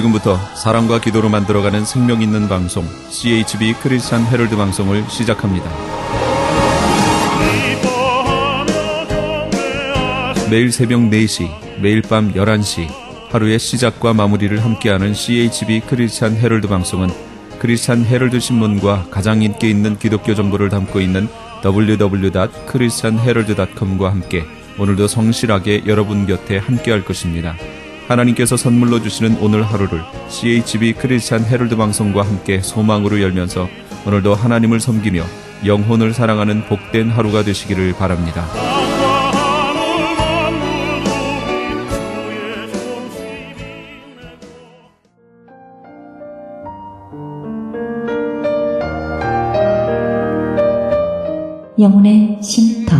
지금부터 사랑과 기도로 만들어가는 생명 있는 방송 CHB 크리스찬 헤럴드 방송을 시작합니다. 매일 새벽 4시, 매일 밤 11시 하루의 시작과 마무리를 함께하는 CHB 크리스찬 헤럴드 방송은 크리스찬 헤럴드 신문과 가장 인기 있는 기독교 정보를 담고 있는 www.christianherald.com과 함께 오늘도 성실하게 여러분 곁에 함께할 것입니다. 하나님께서 선물로 주시는 오늘 하루를 CHB 크리스찬 헤럴드 방송과 함께 소망으로 열면서 오늘도 하나님을 섬기며 영혼을 사랑하는 복된 하루가 되시기를 바랍니다. 영혼의 쉼터.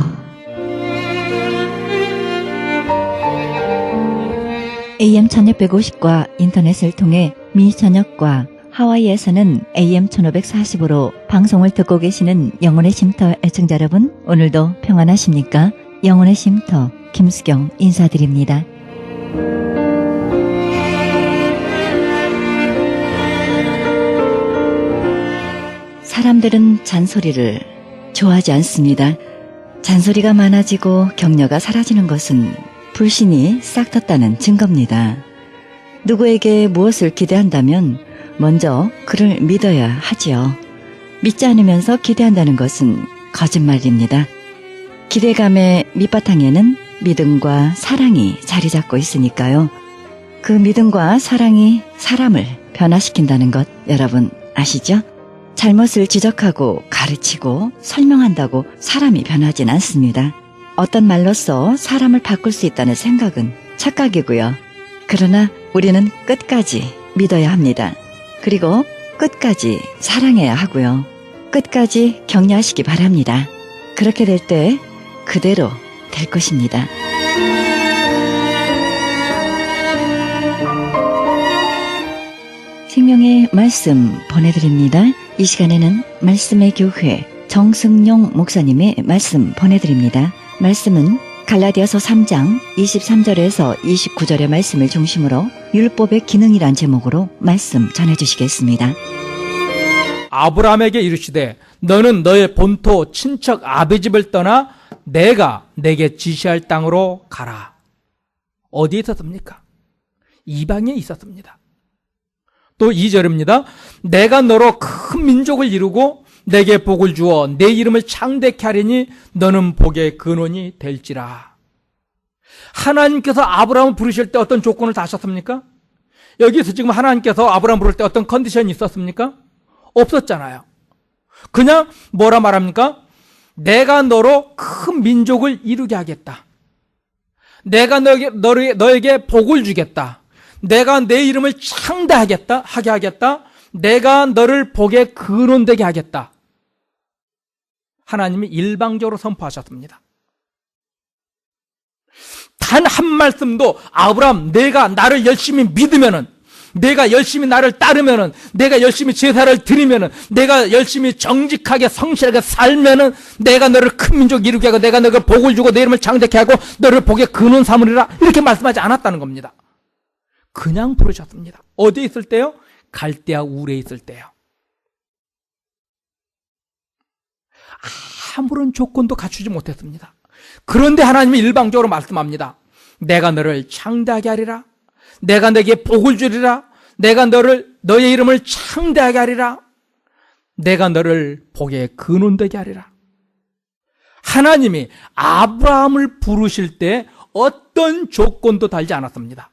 AM 1650과 인터넷을 통해 미 전역과 하와이에서는 AM 1540으로 방송을 듣고 계시는 영혼의 쉼터 애청자 여러분, 오늘도 평안하십니까? 영혼의 쉼터 김수경 인사드립니다. 사람들은 잔소리를 좋아하지 않습니다. 잔소리가 많아지고 격려가 사라지는 것은 불신이 싹 텄다는 증거입니다. 누구에게 무엇을 기대한다면 먼저 그를 믿어야 하지요. 믿지 않으면서 기대한다는 것은 거짓말입니다. 기대감의 밑바탕에는 믿음과 사랑이 자리 잡고 있으니까요. 그 믿음과 사랑이 사람을 변화시킨다는 것 여러분 아시죠? 잘못을 지적하고 가르치고 설명한다고 사람이 변하진 않습니다. 어떤 말로써 사람을 바꿀 수 있다는 생각은 착각이고요. 그러나 우리는 끝까지 믿어야 합니다. 그리고 끝까지 사랑해야 하고요. 끝까지 격려하시기 바랍니다. 그렇게 될 때 그대로 될 것입니다. 생명의 말씀 보내드립니다. 이 시간에는 말씀의 교회 정승용 목사님의 말씀 보내드립니다. 말씀은 갈라디아서 3장 23절에서 29절의 말씀을 중심으로 율법의 기능이란 제목으로 말씀 전해주시겠습니다. 아브라함에게 이르시되 너는 너의 본토 친척 아비집을 떠나 내가 내게 지시할 땅으로 가라. 어디에 있었습니까? 이방에 있었습니다. 또 2절입니다. 내가 너로 큰 민족을 이루고 내게 복을 주어 내 이름을 창대케 하리니 너는 복의 근원이 될지라. 하나님께서 아브라함을 부르실 때 어떤 조건을 다하셨습니까? 여기서 지금 하나님께서 아브라함을 부를 때 어떤 컨디션이 있었습니까? 없었잖아요. 그냥 뭐라 말합니까? 내가 너로 큰 민족을 이루게 하겠다. 내가 너에게 복을 주겠다. 내가 내 이름을 하게 하겠다. 내가 너를 복의 근원되게 하겠다. 하나님이 일방적으로 선포하셨습니다. 단 한 말씀도 아브라함 내가 나를 열심히 믿으면은, 내가 열심히 나를 따르면은, 내가 열심히 제사를 드리면은, 내가 열심히 정직하게 성실하게 살면은 내가 너를 큰 민족 이루게 하고 내가 너를 복을 주고 내 이름을 창대케 하고 너를 복의 근원 삼으리라 이렇게 말씀하지 않았다는 겁니다. 그냥 부르셨습니다. 어디에 있을 때요? 갈대아 우르에 있을 때요. 아무런 조건도 갖추지 못했습니다. 그런데 하나님이 일방적으로 말씀합니다. 내가 너를 창대하게 하리라. 내가 너에게 복을 주리라. 내가 너의 이름을 창대하게 하리라. 내가 너를 복의 근원되게 하리라. 하나님이 아브라함을 부르실 때 어떤 조건도 달지 않았습니다.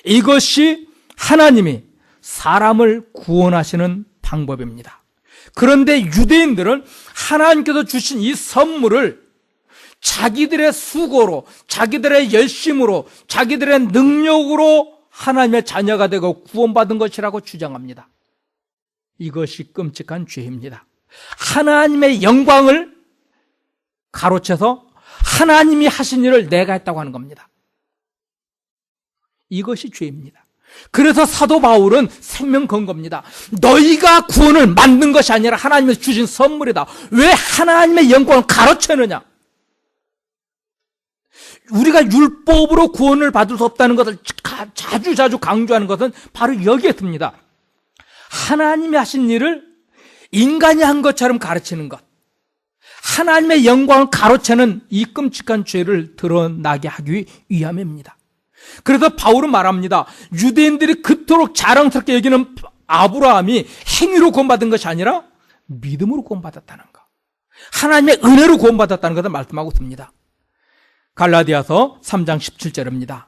이것이 하나님이 사람을 구원하시는 방법입니다. 그런데 유대인들은 하나님께서 주신 이 선물을 자기들의 수고로, 자기들의 열심으로, 자기들의 능력으로 하나님의 자녀가 되고 구원받은 것이라고 주장합니다. 이것이 끔찍한 죄입니다. 하나님의 영광을 가로채서 하나님이 하신 일을 내가 했다고 하는 겁니다. 이것이 죄입니다. 그래서 사도 바울은 생명 건 겁니다. 너희가 구원을 만든 것이 아니라 하나님이 주신 선물이다. 왜 하나님의 영광을 가로채느냐? 우리가 율법으로 구원을 받을 수 없다는 것을 자주 강조하는 것은 바로 여기에 있습니다. 하나님이 하신 일을 인간이 한 것처럼 가르치는 것, 하나님의 영광을 가로채는 이 끔찍한 죄를 드러나게 하기 위함입니다. 그래서 바울은 말합니다. 유대인들이 그토록 자랑스럽게 여기는 아브라함이 행위로 구원받은 것이 아니라 믿음으로 구원받았다는 것, 하나님의 은혜로 구원받았다는 것을 말씀하고 있습니다. 갈라디아서 3장 17절입니다.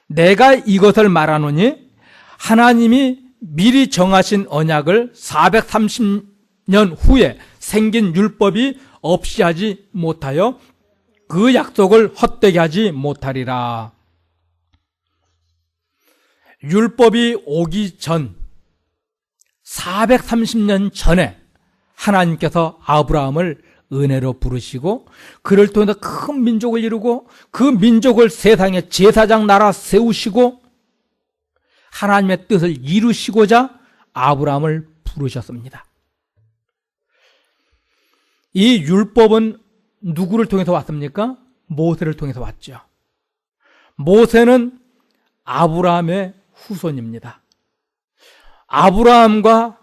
내가 이것을 말하노니 하나님이 미리 정하신 언약을 430년 후에 생긴 율법이 없이 하지 못하여 그 약속을 헛되게 하지 못하리라. 율법이 오기 전 430년 전에 하나님께서 아브라함을 은혜로 부르시고 그를 통해서 큰 민족을 이루고 그 민족을 세상에 제사장 나라 세우시고 하나님의 뜻을 이루시고자 아브라함을 부르셨습니다. 이 율법은 누구를 통해서 왔습니까? 모세를 통해서 왔죠. 모세는 아브라함의 후손입니다. 아브라함과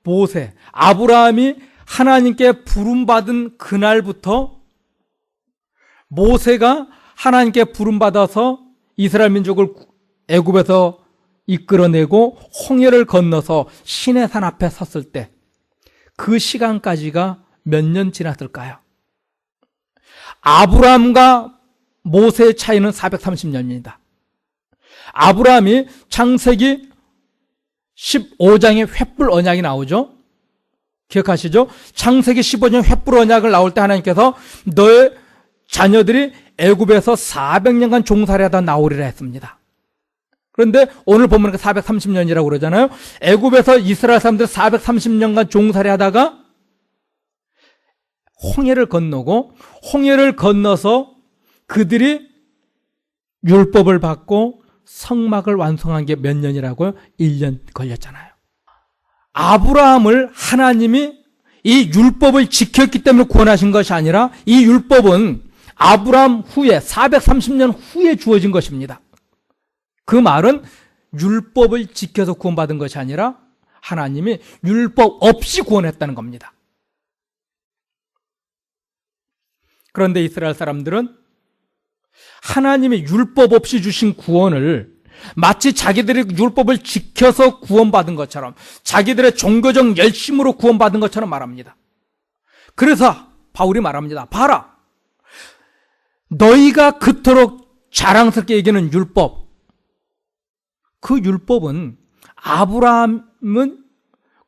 모세, 아브라함이 하나님께 부름받은 그날부터 모세가 하나님께 부름받아서 이스라엘 민족을 애굽에서 이끌어내고 홍해를 건너서 시내산 앞에 섰을 때 그 시간까지가 몇 년 지났을까요? 아브라함과 모세의 차이는 430년입니다. 아브라함이 창세기 15장에 횃불 언약이 나오죠. 기억하시죠? 창세기 15장 횃불 언약을 나올 때 하나님께서 너의 자녀들이 애굽에서 400년간 종살이 하다 나오리라 했습니다. 그런데 오늘 보면 430년이라고 그러잖아요. 애굽에서 이스라엘 사람들 430년간 종살이 하다가 홍해를 건너고 홍해를 건너서 그들이 율법을 받고 성막을 완성한 게 몇 년이라고요? 1년 걸렸잖아요. 아브라함을 하나님이 이 율법을 지켰기 때문에 구원하신 것이 아니라 이 율법은 아브라함 후에 430년 후에 주어진 것입니다. 그 말은 율법을 지켜서 구원받은 것이 아니라 하나님이 율법 없이 구원했다는 겁니다. 그런데 이스라엘 사람들은 하나님이 율법 없이 주신 구원을 마치 자기들이 율법을 지켜서 구원받은 것처럼 자기들의 종교적 열심으로 구원받은 것처럼 말합니다. 그래서 바울이 말합니다. 봐라, 너희가 그토록 자랑스럽게 얘기하는 율법, 그 율법은 아브라함은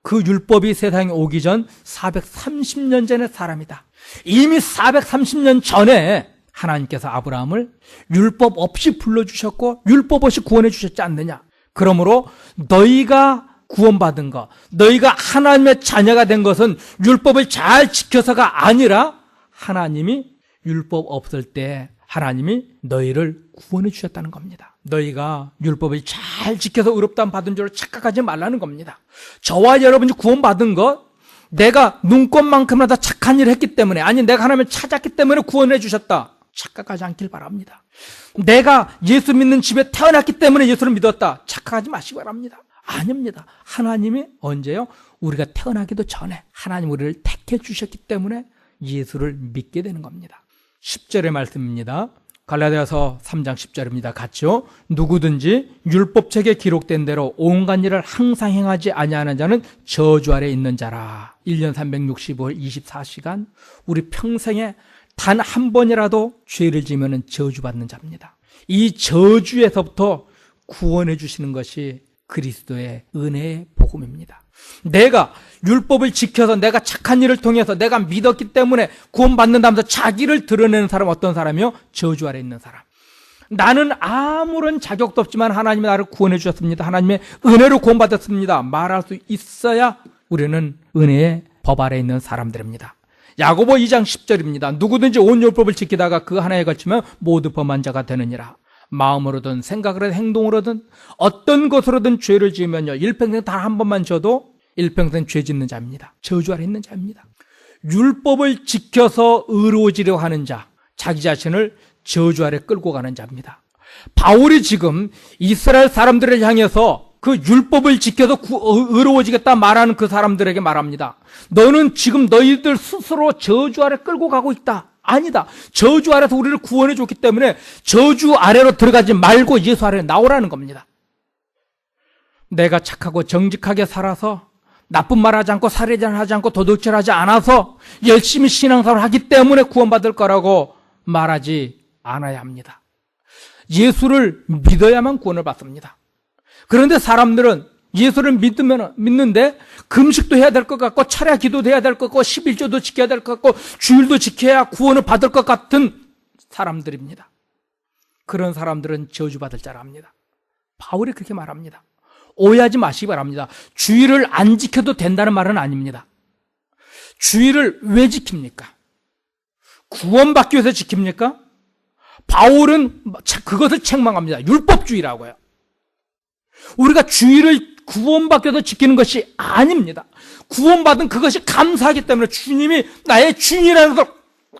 그 율법이 세상에 오기 전 430년 전의 사람이다. 이미 430년 전에 하나님께서 아브라함을 율법 없이 불러주셨고 율법 없이 구원해 주셨지 않느냐. 그러므로 너희가 구원받은 것, 너희가 하나님의 자녀가 된 것은 율법을 잘 지켜서가 아니라 하나님이 율법 없을 때 하나님이 너희를 구원해 주셨다는 겁니다. 너희가 율법을 잘 지켜서 의롭다함 받은 줄로 착각하지 말라는 겁니다. 저와 여러분이 구원받은 것, 내가 눈꽃만큼이라도 착한 일을 했기 때문에, 아니 내가 하나님을 찾았기 때문에 구원해 주셨다, 착각하지 않길 바랍니다. 내가 예수 믿는 집에 태어났기 때문에 예수를 믿었다, 착각하지 마시기 바랍니다. 아닙니다. 하나님이 언제요? 우리가 태어나기도 전에 하나님 우리를 택해 주셨기 때문에 예수를 믿게 되는 겁니다. 10절의 말씀입니다. 갈라디아서 3장 10절입니다. 같이요. 누구든지 율법책에 기록된 대로 온갖 일을 항상 행하지 아니하는 자는 저주 아래 있는 자라. 1년 365일 24시간 우리 평생에 단 한 번이라도 죄를 지으면 저주받는 자입니다. 이 저주에서부터 구원해 주시는 것이 그리스도의 은혜의 복음입니다. 내가 율법을 지켜서 내가 착한 일을 통해서 내가 믿었기 때문에 구원받는다면서 자기를 드러내는 사람, 어떤 사람이요? 저주 아래 있는 사람. 나는 아무런 자격도 없지만 하나님이 나를 구원해 주셨습니다, 하나님의 은혜로 구원받았습니다 말할 수 있어야 우리는 은혜의 법 아래 있는 사람들입니다. 야고보 2장 10절입니다. 누구든지 온 율법을 지키다가 그 하나에 걸치면 모두 범한 자가 되느니라. 마음으로든 생각으로든 행동으로든 어떤 것으로든 죄를 지으면요, 일평생 단 한 번만 져도 일평생 죄 짓는 자입니다. 저주 아래 있는 자입니다. 율법을 지켜서 의로워지려 하는 자, 자기 자신을 저주 아래 끌고 가는 자입니다. 바울이 지금 이스라엘 사람들을 향해서 그 율법을 지켜서 의로워지겠다 말하는 그 사람들에게 말합니다. 너는 지금 너희들 스스로 저주 아래 끌고 가고 있다. 아니다. 저주 아래서 우리를 구원해 줬기 때문에 저주 아래로 들어가지 말고 예수 아래에 나오라는 겁니다. 내가 착하고 정직하게 살아서 나쁜 말 하지 않고 살해하지 않고 도둑질하지 않아서 열심히 신앙생활을 하기 때문에 구원받을 거라고 말하지 않아야 합니다. 예수를 믿어야만 구원을 받습니다. 그런데 사람들은 예수를 믿는데 금식도 해야 될 것 같고 차례 기도도 해야 될 것 같고 11조도 지켜야 될 것 같고 주일도 지켜야 구원을 받을 것 같은 사람들입니다. 그런 사람들은 저주받을 자랍니다. 바울이 그렇게 말합니다. 오해하지 마시기 바랍니다. 주일을 안 지켜도 된다는 말은 아닙니다. 주일을 왜 지킵니까? 구원받기 위해서 지킵니까? 바울은 그것을 책망합니다. 율법주의라고요. 우리가 주일을 구원받기 위해서 지키는 것이 아닙니다. 구원받은 그것이 감사하기 때문에 주님이 나의 주인이라는 걸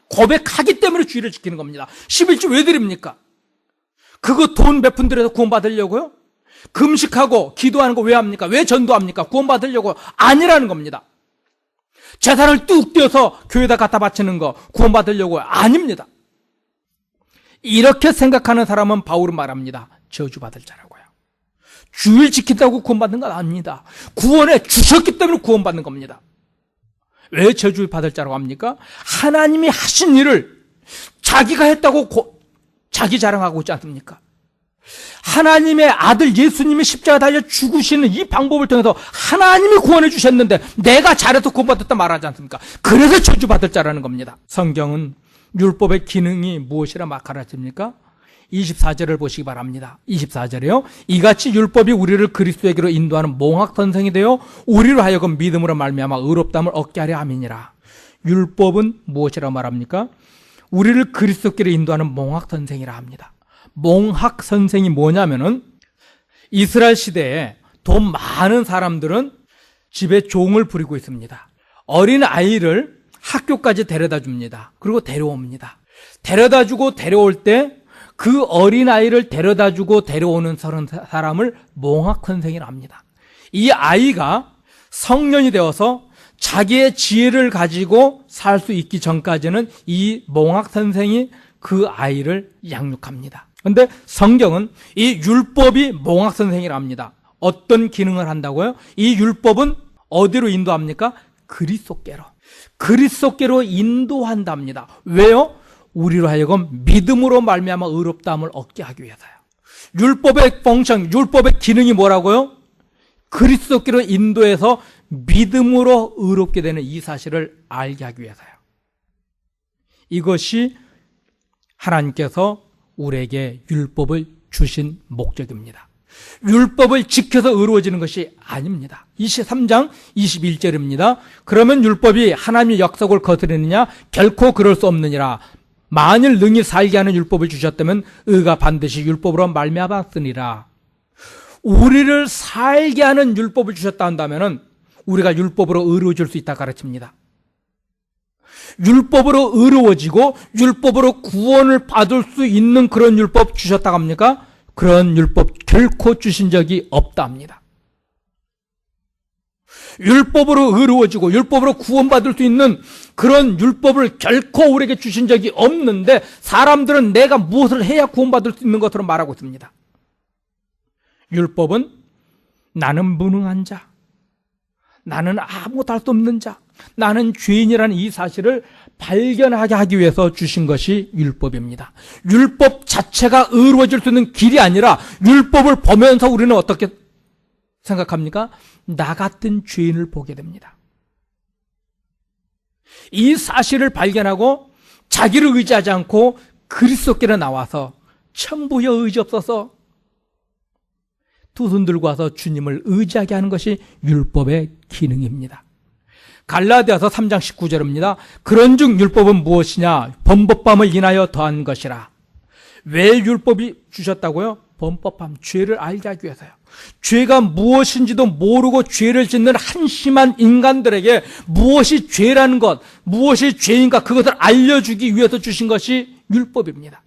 고백하기 때문에 주일을 지키는 겁니다. 11조 왜 드립니까? 그거 돈 몇 푼 들여서 구원받으려고요? 금식하고 기도하는 거 왜 합니까? 왜 전도합니까? 구원받으려고 아니라는 겁니다. 재산을 뚝 떼어서 교회에다 갖다 바치는 거 구원받으려고 아닙니다. 이렇게 생각하는 사람은 바울은 말합니다. 저주받을 자라고요. 주일 지킨다고 구원받는 건 아닙니다. 구원해 주셨기 때문에 구원받는 겁니다. 왜 저주받을 자라고 합니까? 하나님이 하신 일을 자기가 했다고 자기 자랑하고 있지 않습니까? 하나님의 아들 예수님이 십자가 달려 죽으시는 이 방법을 통해서 하나님이 구원해 주셨는데 내가 잘해서 구원받았다 말하지 않습니까? 그래서 저주받을 자라는 겁니다. 성경은 율법의 기능이 무엇이라 가르칩니까? 24절을 보시기 바랍니다. 24절에요. 이같이 율법이 우리를 그리스도에게로 인도하는 몽학선생이 되어 우리로 하여금 믿음으로 말미암아 의롭다함을 얻게 하려 함이니라. 율법은 무엇이라 말합니까? 우리를 그리스도께로 인도하는 몽학선생이라 합니다. 몽학선생이 뭐냐면은 이스라엘 시대에 돈 많은 사람들은 집에 종을 부리고 있습니다. 어린 아이를 학교까지 데려다 줍니다. 그리고 데려옵니다. 데려다 주고 데려올 때 그 어린아이를 데려다 주고 데려오는 사람을 몽학선생이라 합니다. 이 아이가 성년이 되어서 자기의 지혜를 가지고 살 수 있기 전까지는 이 몽학선생이 그 아이를 양육합니다. 그런데 성경은 이 율법이 몽학선생이라 합니다. 어떤 기능을 한다고요? 이 율법은 어디로 인도합니까? 그리스도께로 인도한답니다. 왜요? 우리로 하여금 믿음으로 말미암아 의롭다함을 얻게 하기 위해서요. 율법의 펑션, 율법의 기능이 뭐라고요? 그리스도께로 인도해서 믿음으로 의롭게 되는 이 사실을 알게 하기 위해서요. 이것이 하나님께서 우리에게 율법을 주신 목적입니다. 율법을 지켜서 의로워지는 것이 아닙니다. 23장 21절입니다. 그러면 율법이 하나님의 약속을 거스르느냐? 결코 그럴 수 없느니라. 만일 능히 살게 하는 율법을 주셨다면 의가 반드시 율법으로 말미암았으니라. 우리를 살게 하는 율법을 주셨다 한다면 우리가 율법으로 의로워질 수 있다 가르칩니다. 율법으로 의로워지고 율법으로 구원을 받을 수 있는 그런 율법 주셨다고 합니까? 그런 율법 결코 주신 적이 없다 합니다. 율법으로 의로워지고 율법으로 구원받을 수 있는 그런 율법을 결코 우리에게 주신 적이 없는데 사람들은 내가 무엇을 해야 구원받을 수 있는 것으로 말하고 있습니다. 율법은 나는 무능한 자, 나는 아무것도 할 수 없는 자, 나는 죄인이라는 이 사실을 발견하게 하기 위해서 주신 것이 율법입니다. 율법 자체가 의로워질 수 있는 길이 아니라 율법을 보면서 우리는 어떻게 생각합니까? 나 같은 죄인을 보게 됩니다. 이 사실을 발견하고 자기를 의지하지 않고 그리스도께로 나와서 천부여 의지없어서 두 손 들고 와서 주님을 의지하게 하는 것이 율법의 기능입니다. 갈라디아서 3장 19절입니다. 그런즉 율법은 무엇이냐? 범법함을 인하여 더한 것이라. 왜 율법이 주셨다고요? 범법함, 죄를 알게 하기 위해서요. 죄가 무엇인지도 모르고 죄를 짓는 한심한 인간들에게 무엇이 죄라는 것, 무엇이 죄인가 그것을 알려주기 위해서 주신 것이 율법입니다.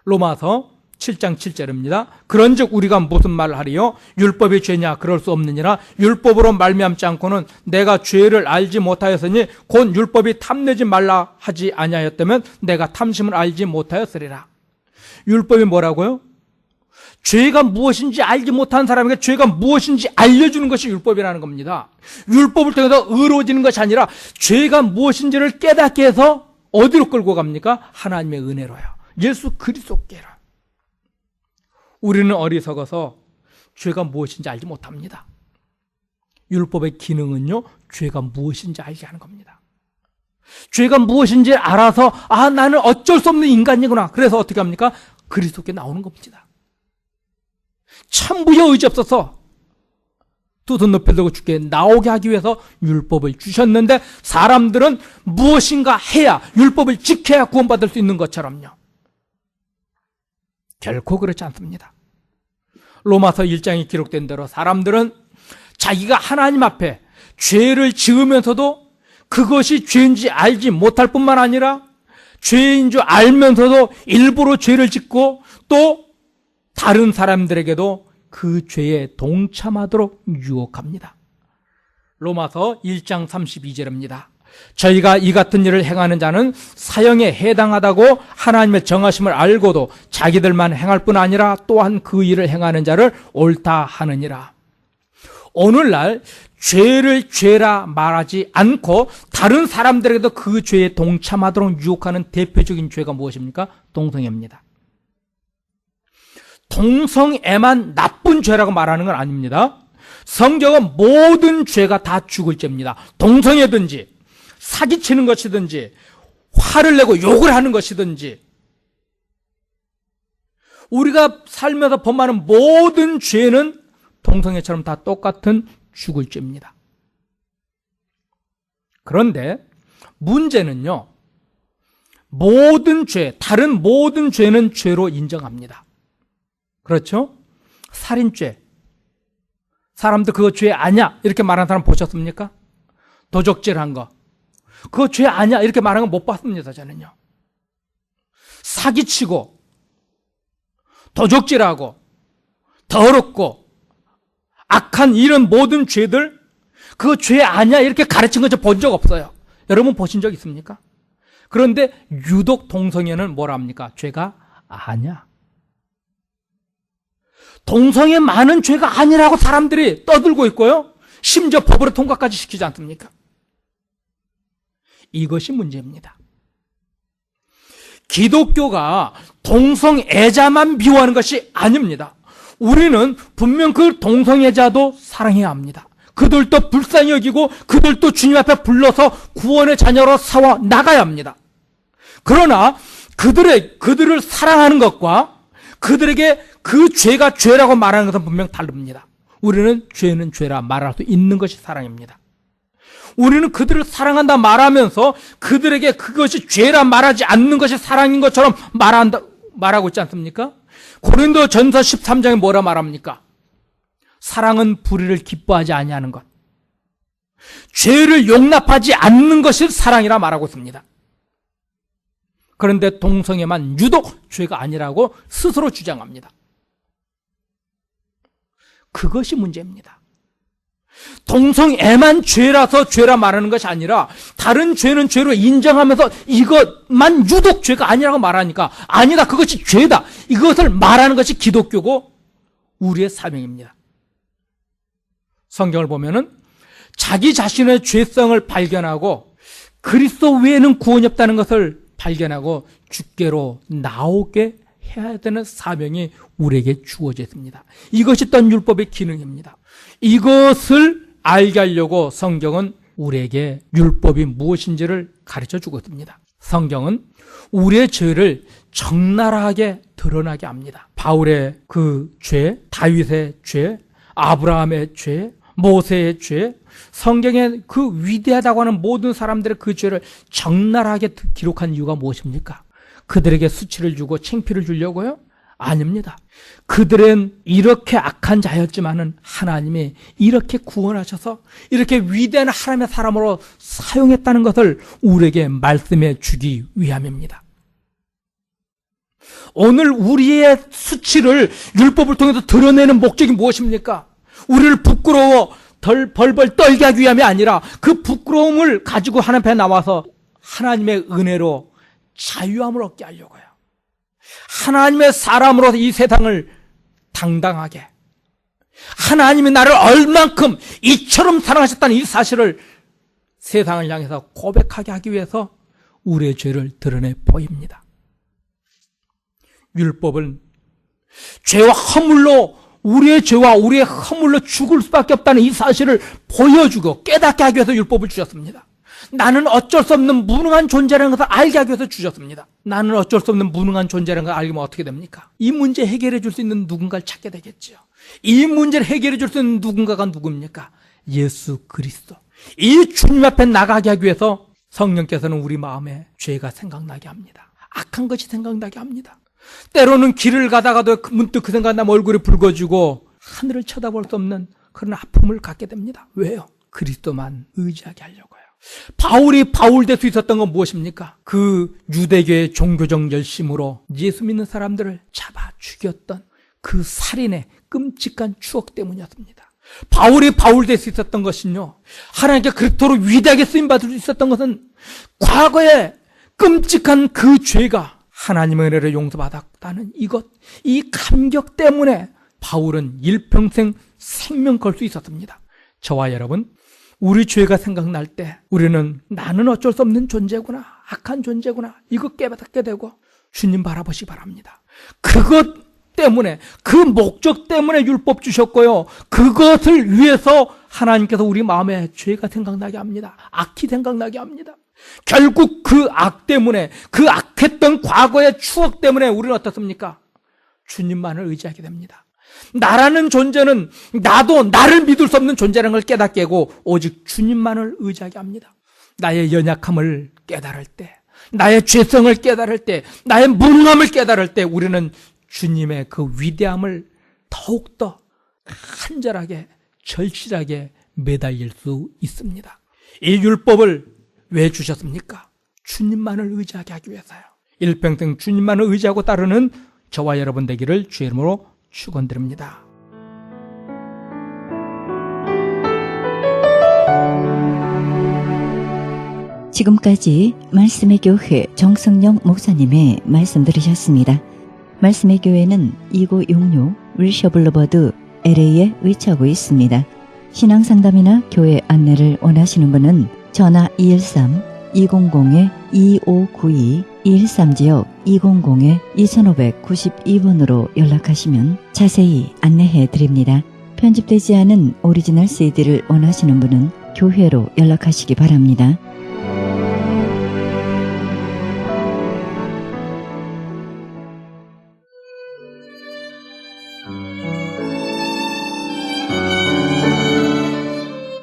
로마서 7장 7절입니다. 그런즉 우리가 무슨 말을 하리요? 율법이 죄냐? 그럴 수 없느니라. 율법으로 말미암지 않고는 내가 죄를 알지 못하였으니 곧 율법이 탐내지 말라 하지 아니하였다면 내가 탐심을 알지 못하였으리라. 율법이 뭐라고요? 죄가 무엇인지 알지 못한 사람에게 죄가 무엇인지 알려주는 것이 율법이라는 겁니다. 율법을 통해서 의로워지는 것이 아니라 죄가 무엇인지를 깨닫게 해서 어디로 끌고 갑니까? 하나님의 은혜로요. 예수 그리스도께로. 우리는 어리석어서 죄가 무엇인지 알지 못합니다. 율법의 기능은요, 죄가 무엇인지 알게 하는 겁니다. 죄가 무엇인지 알아서 나는 어쩔 수 없는 인간이구나. 그래서 어떻게 합니까? 그리스도께 나오는 겁니다. 참부여 의지 없어서 두 손 높여 들고 주께 나오게 하기 위해서 율법을 주셨는데 사람들은 무엇인가 해야, 율법을 지켜야 구원받을 수 있는 것처럼요. 결코 그렇지 않습니다. 로마서 1장에 기록된 대로 사람들은 자기가 하나님 앞에 죄를 지으면서도 그것이 죄인지 알지 못할 뿐만 아니라 죄인 줄 알면서도 일부러 죄를 짓고 또 다른 사람들에게도 그 죄에 동참하도록 유혹합니다. 로마서 1장 32절입니다. 저희가 이 같은 일을 행하는 자는 사형에 해당하다고 하나님의 정하심을 알고도 자기들만 행할 뿐 아니라 또한 그 일을 행하는 자를 옳다 하느니라. 오늘날 죄를 죄라 말하지 않고 다른 사람들에게도 그 죄에 동참하도록 유혹하는 대표적인 죄가 무엇입니까? 동성애입니다. 동성애만 나쁜 죄라고 말하는 건 아닙니다. 성경은 모든 죄가 다 죽을 죄입니다. 동성애든지 사기치는 것이든지 화를 내고 욕을 하는 것이든지 우리가 살면서 범하는 모든 죄는 동성애처럼 다 똑같은 죽을 죄입니다. 그런데 문제는요, 모든 죄, 다른 모든 죄는 죄로 인정합니다. 그렇죠? 살인죄, 사람들 그거 죄 아니야 이렇게 말하는 사람 보셨습니까? 도적질한 거 그거 죄 아니야 이렇게 말하는 거 못 봤습니다. 저는요. 사기치고 도적질하고 더럽고 악한 이런 모든 죄들 그거 죄 아니야 이렇게 가르친 거 저 본 적 없어요. 여러분 보신 적 있습니까? 그런데 유독 동성애는 뭐라 합니까? 죄가 아니야. 동성애 많은 죄가 아니라고 사람들이 떠들고 있고요. 심지어 법으로 통과까지 시키지 않습니까? 이것이 문제입니다. 기독교가 동성애자만 미워하는 것이 아닙니다. 우리는 분명 그 동성애자도 사랑해야 합니다. 그들도 불쌍히 여기고 그들도 주님 앞에 불러서 구원의 자녀로 세워 나가야 합니다. 그러나 그들을 사랑하는 것과 그들에게 그 죄가 죄라고 말하는 것은 분명 다릅니다. 우리는 죄는 죄라 말할 수 있는 것이 사랑입니다. 우리는 그들을 사랑한다 말하면서 그들에게 그것이 죄라 말하지 않는 것이 사랑인 것처럼 말하고 있지 않습니까? 고린도전서 13장에 뭐라 말합니까? 사랑은 불의를 기뻐하지 아니하는 것, 죄를 용납하지 않는 것이 사랑이라 말하고 있습니다. 그런데 동성애만 유독 죄가 아니라고 스스로 주장합니다. 그것이 문제입니다. 동성애만 죄라서 죄라 말하는 것이 아니라 다른 죄는 죄로 인정하면서 이것만 유독 죄가 아니라고 말하니까 아니다, 그것이 죄다, 이것을 말하는 것이 기독교고 우리의 사명입니다. 성경을 보면은 자기 자신의 죄성을 발견하고 그리스도 외에는 구원이 없다는 것을 발견하고 주께로 나오게 해야 되는 사명이 우리에게 주어져 있습니다. 이것이 또한 율법의 기능입니다. 이것을 알게 하려고 성경은 우리에게 율법이 무엇인지를 가르쳐 주고 있습니다. 성경은 우리의 죄를 적나라하게 드러나게 합니다. 바울의 그 죄, 다윗의 죄, 아브라함의 죄, 모세의 죄, 성경에 그 위대하다고 하는 모든 사람들의 그 죄를 적나라하게 기록한 이유가 무엇입니까? 그들에게 수치를 주고 창피를 주려고요? 아닙니다. 그들은 이렇게 악한 자였지만은 하나님이 이렇게 구원하셔서 이렇게 위대한 하나님의 사람으로 사용했다는 것을 우리에게 말씀해 주기 위함입니다. 오늘 우리의 수치를 율법을 통해서 드러내는 목적이 무엇입니까? 우리를 부끄러워 벌벌 떨게 하기 위함이 아니라 그 부끄러움을 가지고 하나님 앞에 나와서 하나님의 은혜로 자유함을 얻게 하려고요. 하나님의 사람으로서 이 세상을 당당하게, 하나님이 나를 얼만큼 이처럼 사랑하셨다는 이 사실을 세상을 향해서 고백하게 하기 위해서 우리의 죄를 드러내 보입니다. 율법은 죄와 허물로, 우리의 죄와 우리의 허물로 죽을 수밖에 없다는 이 사실을 보여주고 깨닫게 하기 위해서 율법을 주셨습니다. 나는 어쩔 수 없는 무능한 존재라는 것을 알게 하기 위해서 주셨습니다. 나는 어쩔 수 없는 무능한 존재라는 걸 알게 하면 어떻게 됩니까? 이 문제 해결해 줄 수 있는 누군가를 찾게 되겠죠. 이 문제를 해결해 줄 수 있는 누군가가 누굽니까? 예수 그리스도. 이 주님 앞에 나가게 하기 위해서 성령께서는 우리 마음에 죄가 생각나게 합니다. 악한 것이 생각나게 합니다. 때로는 길을 가다가도 문득 그 생각 나면 얼굴이 붉어지고 하늘을 쳐다볼 수 없는 그런 아픔을 갖게 됩니다. 왜요? 그리스도만 의지하게 하려고요. 바울이 바울 될 수 있었던 건 무엇입니까? 그 유대교의 종교적 열심으로 예수 믿는 사람들을 잡아 죽였던 그 살인의 끔찍한 추억 때문이었습니다. 바울이 바울 될 수 있었던 것은요, 하나님께 그토록 위대하게 쓰임받을 수 있었던 것은 과거에 끔찍한 그 죄가 하나님의 은혜로 용서받았다는 이것, 이 감격 때문에 바울은 일평생 생명 걸 수 있었습니다. 저와 여러분, 우리 죄가 생각날 때 우리는 나는 어쩔 수 없는 존재구나, 악한 존재구나, 이거 깨닫게 되고 주님 바라보시기 바랍니다. 그것 때문에, 그 목적 때문에 율법 주셨고요, 그것을 위해서 하나님께서 우리 마음에 죄가 생각나게 합니다. 악이 생각나게 합니다. 결국 그 악 때문에, 그 악했던 과거의 추억 때문에 우리는 어떻습니까? 주님만을 의지하게 됩니다. 나라는 존재는 나도 나를 믿을 수 없는 존재라는 걸 깨닫게 하고 오직 주님만을 의지하게 합니다. 나의 연약함을 깨달을 때, 나의 죄성을 깨달을 때, 나의 무능함을 깨달을 때 우리는 주님의 그 위대함을 더욱더 간절하게, 절실하게 매달릴 수 있습니다. 이 율법을 왜 주셨습니까? 주님만을 의지하게 하기 위해서요. 일평생 주님만을 의지하고 따르는 저와 여러분 되기를 주의 이름으로 축원드립니다. 지금까지 말씀의 교회 정승영 목사님의 말씀 들으셨습니다. 말씀의 교회는 2966 윌셔블로버드 LA에 위치하고 있습니다. 신앙상담이나 교회 안내를 원하시는 분은 전화 213-200-2592 213지역 200-2592번으로 연락하시면 자세히 안내해 드립니다. 편집되지 않은 오리지널 CD를 원하시는 분은 교회로 연락하시기 바랍니다.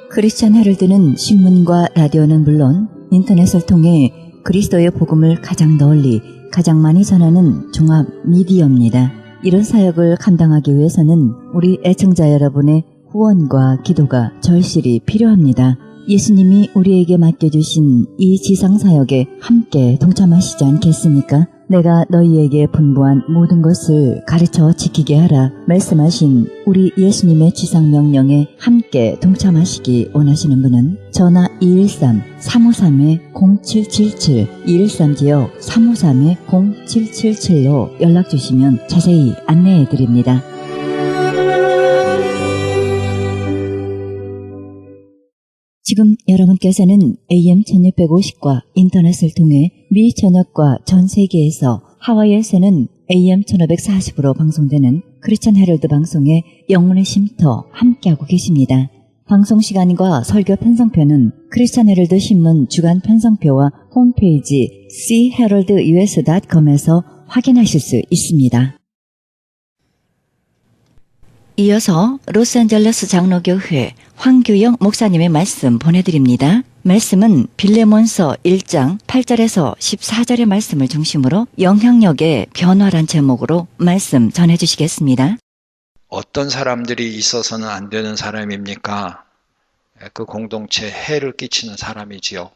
크리스천 헤럴드는 신문과 라디오는 물론 인터넷을 통해 그리스도의 복음을 가장 널리, 가장 많이 전하는 종합 미디어입니다. 이런 사역을 감당하기 위해서는 우리 애청자 여러분의 후원과 기도가 절실히 필요합니다. 예수님이 우리에게 맡겨주신 이 지상사역에 함께 동참하시지 않겠습니까? 내가 너희에게 분부한 모든 것을 가르쳐 지키게 하라 말씀하신 우리 예수님의 지상명령에 함께 동참하시기 원하시는 분은 전화 213-353-0777 213지역 353-0777로 연락주시면 자세히 안내해드립니다. 지금 여러분께서는 AM 1650과 인터넷을 통해 미 전역과 전 세계에서 하와이에서는 AM 1540으로 방송되는 크리스천 헤럴드 방송의 영혼의 쉼터 함께하고 계십니다. 방송 시간과 설교 편성표는 크리스천 헤럴드 신문 주간 편성표와 홈페이지 cheheraldus.com에서 확인하실 수 있습니다. 이어서 로스앤젤레스 장로교회 황규영 목사님의 말씀 보내드립니다. 말씀은 빌레몬서 1장 8절에서 14절의 말씀을 중심으로 영향력의 변화란 제목으로 말씀 전해주시겠습니다. 어떤 사람들이 있어서는 안 되는 사람입니까? 그 공동체에 해를 끼치는 사람이지요.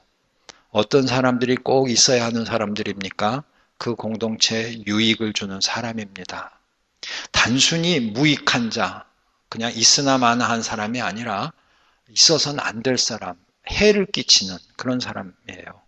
어떤 사람들이 꼭 있어야 하는 사람들입니까? 그 공동체에 유익을 주는 사람입니다. 단순히 무익한 자, 그냥 있으나 마나 한 사람이 아니라 있어서는 안 될 사람, 해를 끼치는 그런 사람이에요.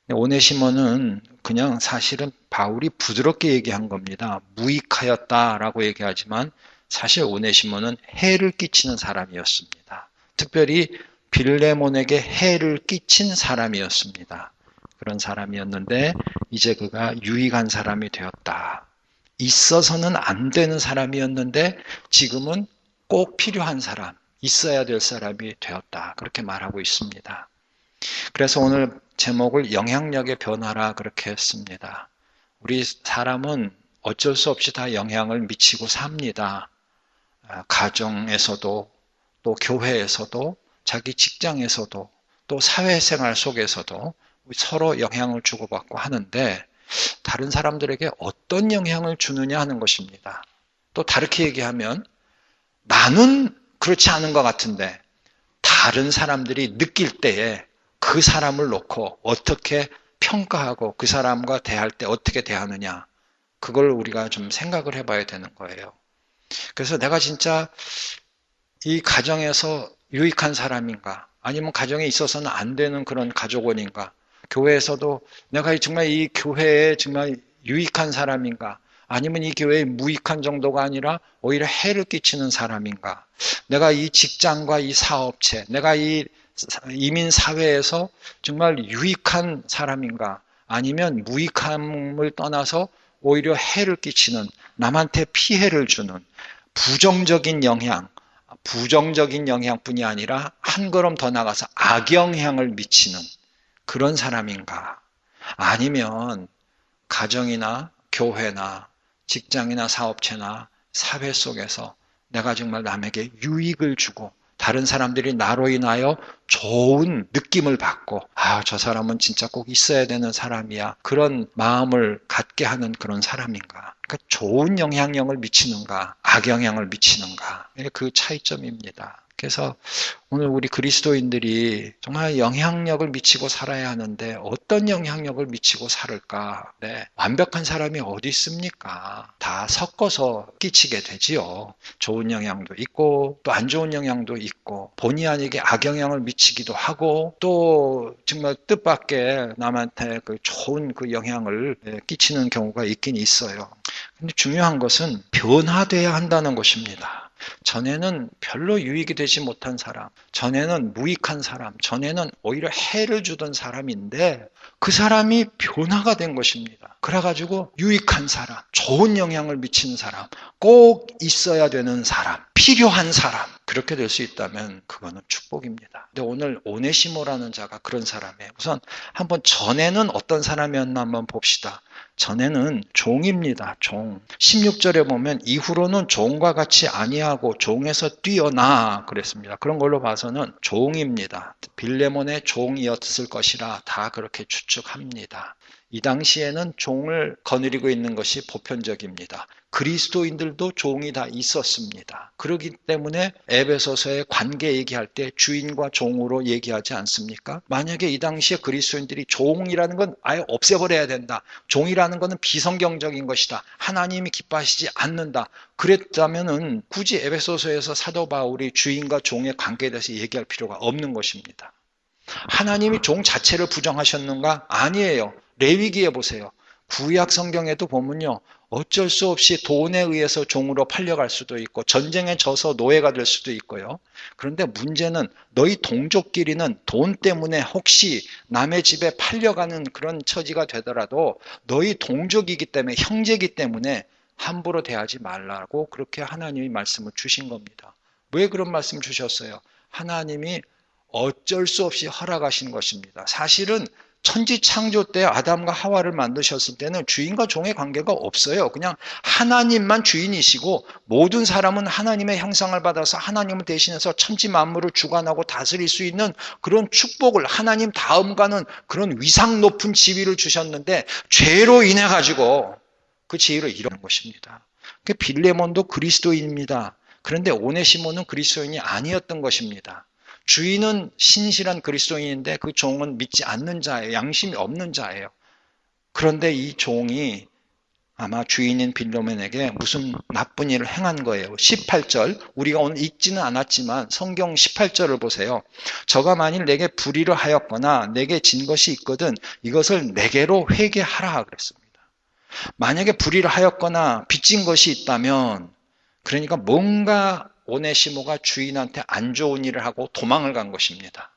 오네시모는 그냥 사실은 바울이 부드럽게 얘기한 겁니다. 무익하였다라고 얘기하지만 사실 오네시모는 해를 끼치는 사람이었습니다. 특별히 빌레몬에게 해를 끼친 사람이었습니다. 그런 사람이었는데 이제 그가 유익한 사람이 되었다. 있어서는 안 되는 사람이었는데 지금은 꼭 필요한 사람, 있어야 될 사람이 되었다. 그렇게 말하고 있습니다. 그래서 오늘 제목을 영향력의 변화라 그렇게 했습니다. 우리 사람은 어쩔 수 없이 다 영향을 미치고 삽니다. 가정에서도 또 교회에서도 자기 직장에서도 또 사회생활 속에서도 서로 영향을 주고받고 하는데 다른 사람들에게 어떤 영향을 주느냐 하는 것입니다. 또 다르게 얘기하면 나는 그렇지 않은 것 같은데 다른 사람들이 느낄 때에 그 사람을 놓고 어떻게 평가하고 그 사람과 대할 때 어떻게 대하느냐 그걸 우리가 좀 생각을 해봐야 되는 거예요. 그래서 내가 진짜 이 가정에서 유익한 사람인가 아니면 가정에 있어서는 안 되는 그런 가족원인가 교회에서도 내가 정말 이 교회에 정말 유익한 사람인가 아니면 이 교회에 무익한 정도가 아니라 오히려 해를 끼치는 사람인가 내가 이 직장과 이 사업체 내가 이 이민 사회에서 정말 유익한 사람인가 아니면 무익함을 떠나서 오히려 해를 끼치는 남한테 피해를 주는 부정적인 영향뿐이 아니라 한 걸음 더 나가서 악영향을 미치는 그런 사람인가 아니면 가정이나 교회나 직장이나 사업체나 사회 속에서 내가 정말 남에게 유익을 주고 다른 사람들이 나로 인하여 좋은 느낌을 받고 저 사람은 진짜 꼭 있어야 되는 사람이야 그런 마음을 갖게 하는 그런 사람인가 그러니까 좋은 영향력을 미치는가 악영향을 미치는가 그 차이점입니다. 그래서 오늘 우리 그리스도인들이 정말 영향력을 미치고 살아야 하는데 어떤 영향력을 미치고 살을까? 네, 완벽한 사람이 어디 있습니까? 다 섞어서 끼치게 되지요. 좋은 영향도 있고 또 안 좋은 영향도 있고 본의 아니게 악영향을 미치기도 하고 또 정말 뜻밖의 남한테 그 좋은 그 영향을 끼치는 경우가 있긴 있어요. 근데 중요한 것은 변화돼야 한다는 것입니다. 전에는 별로 유익이 되지 못한 사람, 전에는 무익한 사람, 전에는 오히려 해를 주던 사람인데 그 사람이 변화가 된 것입니다. 그래가지고 유익한 사람, 좋은 영향을 미치는 사람, 꼭 있어야 되는 사람, 필요한 사람 그렇게 될 수 있다면 그거는 축복입니다. 근데 오늘 오네시모라는 자가 그런 사람이에요. 우선 한번 전에는 어떤 사람이었나 한번 봅시다. 전에는 종입니다. 종. 16절에 보면 이후로는 종과 같이 아니하고 종에서 뛰어나 그랬습니다. 그런 걸로 봐서는 종입니다. 빌레몬의 종이었을 것이라 다 그렇게 추측합니다. 이 당시에는 종을 거느리고 있는 것이 보편적입니다. 그리스도인들도 종이 다 있었습니다. 그렇기 때문에 에베소서의 관계 얘기할 때 주인과 종으로 얘기하지 않습니까? 만약에 이 당시에 그리스도인들이 종이라는 건 아예 없애버려야 된다. 종이라는 것은 비성경적인 것이다. 하나님이 기뻐하시지 않는다. 그랬다면은 굳이 에베소서에서 사도 바울이 주인과 종의 관계에 대해서 얘기할 필요가 없는 것입니다. 하나님이 종 자체를 부정하셨는가? 아니에요. 레위기에 보세요. 구약 성경에도 보면요. 어쩔 수 없이 돈에 의해서 종으로 팔려갈 수도 있고 전쟁에 져서 노예가 될 수도 있고요. 그런데 문제는 너희 동족끼리는 돈 때문에 혹시 남의 집에 팔려가는 그런 처지가 되더라도 너희 동족이기 때문에 형제이기 때문에 함부로 대하지 말라고 그렇게 하나님이 말씀을 주신 겁니다. 왜 그런 말씀 주셨어요? 하나님이 어쩔 수 없이 허락하신 것입니다. 사실은 천지 창조 때 아담과 하와를 만드셨을 때는 주인과 종의 관계가 없어요. 그냥 하나님만 주인이시고 모든 사람은 하나님의 형상을 받아서 하나님을 대신해서 천지 만물을 주관하고 다스릴 수 있는 그런 축복을 하나님 다음가는 그런 위상 높은 지위를 주셨는데 죄로 인해 가지고 그 지위를 잃은 것입니다. 빌레몬도 그리스도인입니다. 그런데 오네시모는 그리스도인이 아니었던 것입니다. 주인은 신실한 그리스도인인데 그 종은 믿지 않는 자예요. 양심이 없는 자예요. 그런데 이 종이 아마 주인인 빌레몬에게 무슨 나쁜 일을 행한 거예요. 18절, 우리가 오늘 읽지는 않았지만 성경 18절을 보세요. 저가 만일 내게 불의를 하였거나 내게 진 것이 있거든 이것을 내게로 회개하라 그랬습니다. 만약에 불의를 하였거나 빚진 것이 있다면, 그러니까 뭔가 오네시모가 주인한테 안 좋은 일을 하고 도망을 간 것입니다.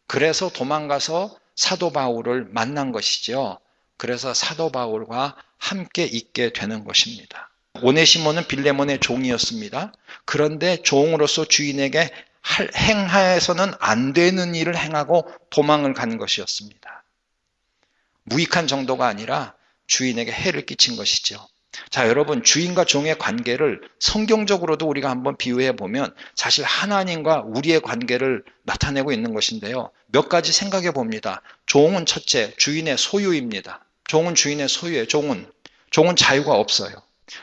그래서 도망가서 사도 바울을 만난 것이죠. 그래서 사도 바울과 함께 있게 되는 것입니다. 오네시모는 빌레몬의 종이었습니다. 그런데 종으로서 주인에게 행하여서는 안 되는 일을 행하고 도망을 간 것이었습니다. 무익한 정도가 아니라 주인에게 해를 끼친 것이죠. 자, 여러분, 주인과 종의 관계를 성경적으로도 우리가 한번 비유해 보면 사실 하나님과 우리의 관계를 나타내고 있는 것인데요. 몇 가지 생각해 봅니다. 종은 첫째, 주인의 소유입니다. 종은 주인의 소유예요. 종은 자유가 없어요.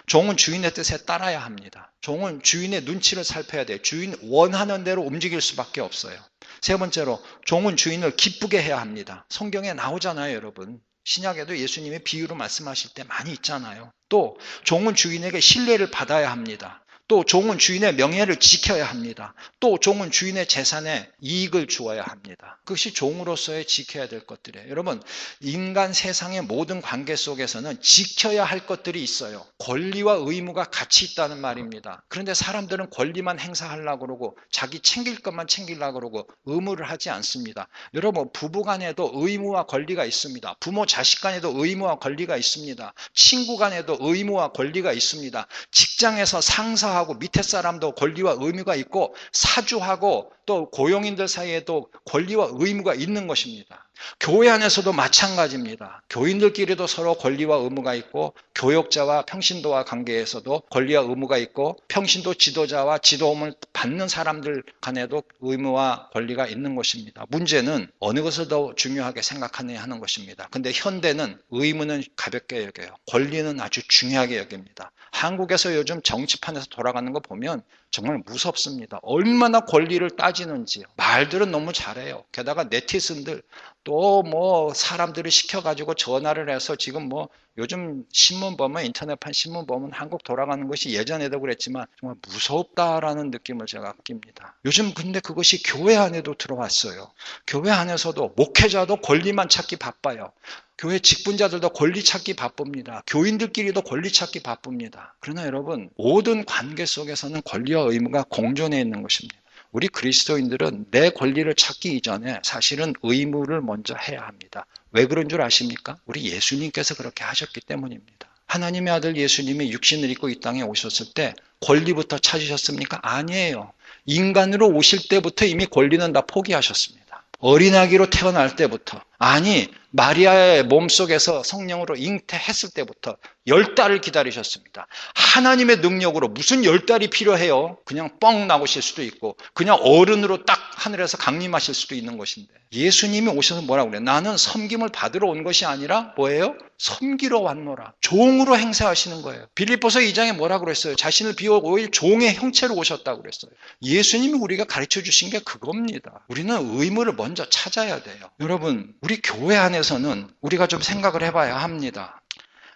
종은 주인의 뜻에 따라야 합니다. 종은 주인의 눈치를 살펴야 돼요. 주인 원하는 대로 움직일 수밖에 없어요. 세 번째로, 종은 주인을 기쁘게 해야 합니다. 성경에 나오잖아요, 여러분. 신약에도 예수님이 비유로 말씀하실 때 많이 있잖아요. 또 종은 주인에게 신뢰를 받아야 합니다. 또 종은 주인의 명예를 지켜야 합니다. 또 종은 주인의 재산에 이익을 주어야 합니다. 그것이 종으로서의 지켜야 될 것들이에요. 여러분, 인간 세상의 모든 관계 속에서는 지켜야 할 것들이 있어요. 권리와 의무가 같이 있다는 말입니다. 그런데 사람들은 권리만 행사하려고 그러고 자기 챙길 것만 챙기려고 그러고 의무를 하지 않습니다. 여러분, 부부 간에도 의무와 권리가 있습니다. 부모 자식 간에도 의무와 권리가 있습니다. 친구 간에도 의무와 권리가 있습니다. 직장에서 상사하고 밑에 사람도 권리와 의무가 있고 사주하고 또 고용인들 사이에도 권리와 의무가 있는 것입니다. 교회 안에서도 마찬가지입니다. 교인들끼리도 서로 권리와 의무가 있고 교역자와 평신도와 관계에서도 권리와 의무가 있고 평신도 지도자와 지도움을 받는 사람들 간에도 의무와 권리가 있는 것입니다. 문제는 어느 것을 더 중요하게 생각하느냐 하는 것입니다. 근데 현대는 의무는 가볍게 여겨요. 권리는 아주 중요하게 여깁니다. 한국에서 요즘 정치판에서 돌아가는 거 보면 정말 무섭습니다. 얼마나 권리를 따지는지요. 말들은 너무 잘해요. 게다가 네티즌들 또 뭐 사람들을 시켜가지고 전화를 해서 지금 뭐 요즘 신문 보면 인터넷판 신문 보면 한국 돌아가는 것이 예전에도 그랬지만 정말 무섭다라는 느낌을 제가 낍니다. 요즘 근데 그것이 교회 안에도 들어왔어요. 교회 안에서도 목회자도 권리만 찾기 바빠요. 교회 직분자들도 권리 찾기 바쁩니다. 교인들끼리도 권리 찾기 바쁩니다. 그러나 여러분, 모든 관계 속에서는 권리와 의무가 공존해 있는 것입니다. 우리 그리스도인들은 내 권리를 찾기 이전에 사실은 의무를 먼저 해야 합니다. 왜 그런 줄 아십니까? 우리 예수님께서 그렇게 하셨기 때문입니다. 하나님의 아들 예수님이 육신을 입고 이 땅에 오셨을 때 권리부터 찾으셨습니까? 아니에요. 인간으로 오실 때부터 이미 권리는 다 포기하셨습니다. 어린아기로 태어날 때부터, 아니 마리아의 몸속에서 성령으로 잉태했을 때부터 10달을 기다리셨습니다. 하나님의 능력으로 무슨 10달이 필요해요? 그냥 뻥 나오실 수도 있고 그냥 어른으로 딱 하늘에서 강림하실 수도 있는 것인데, 예수님이 오셔서 뭐라고 그래요? 나는 섬김을 받으러 온 것이 아니라 뭐예요? 섬기러 왔노라. 종으로 행세하시는 거예요. 빌립보서 2장에 뭐라고 그랬어요? 자신을 비워 오일 종의 형체로 오셨다고 그랬어요. 예수님이 우리가 가르쳐 주신 게 그겁니다. 우리는 의무를 먼저 찾아야 돼요. 여러분, 우리 교회 안에서는 우리가 좀 생각을 해봐야 합니다.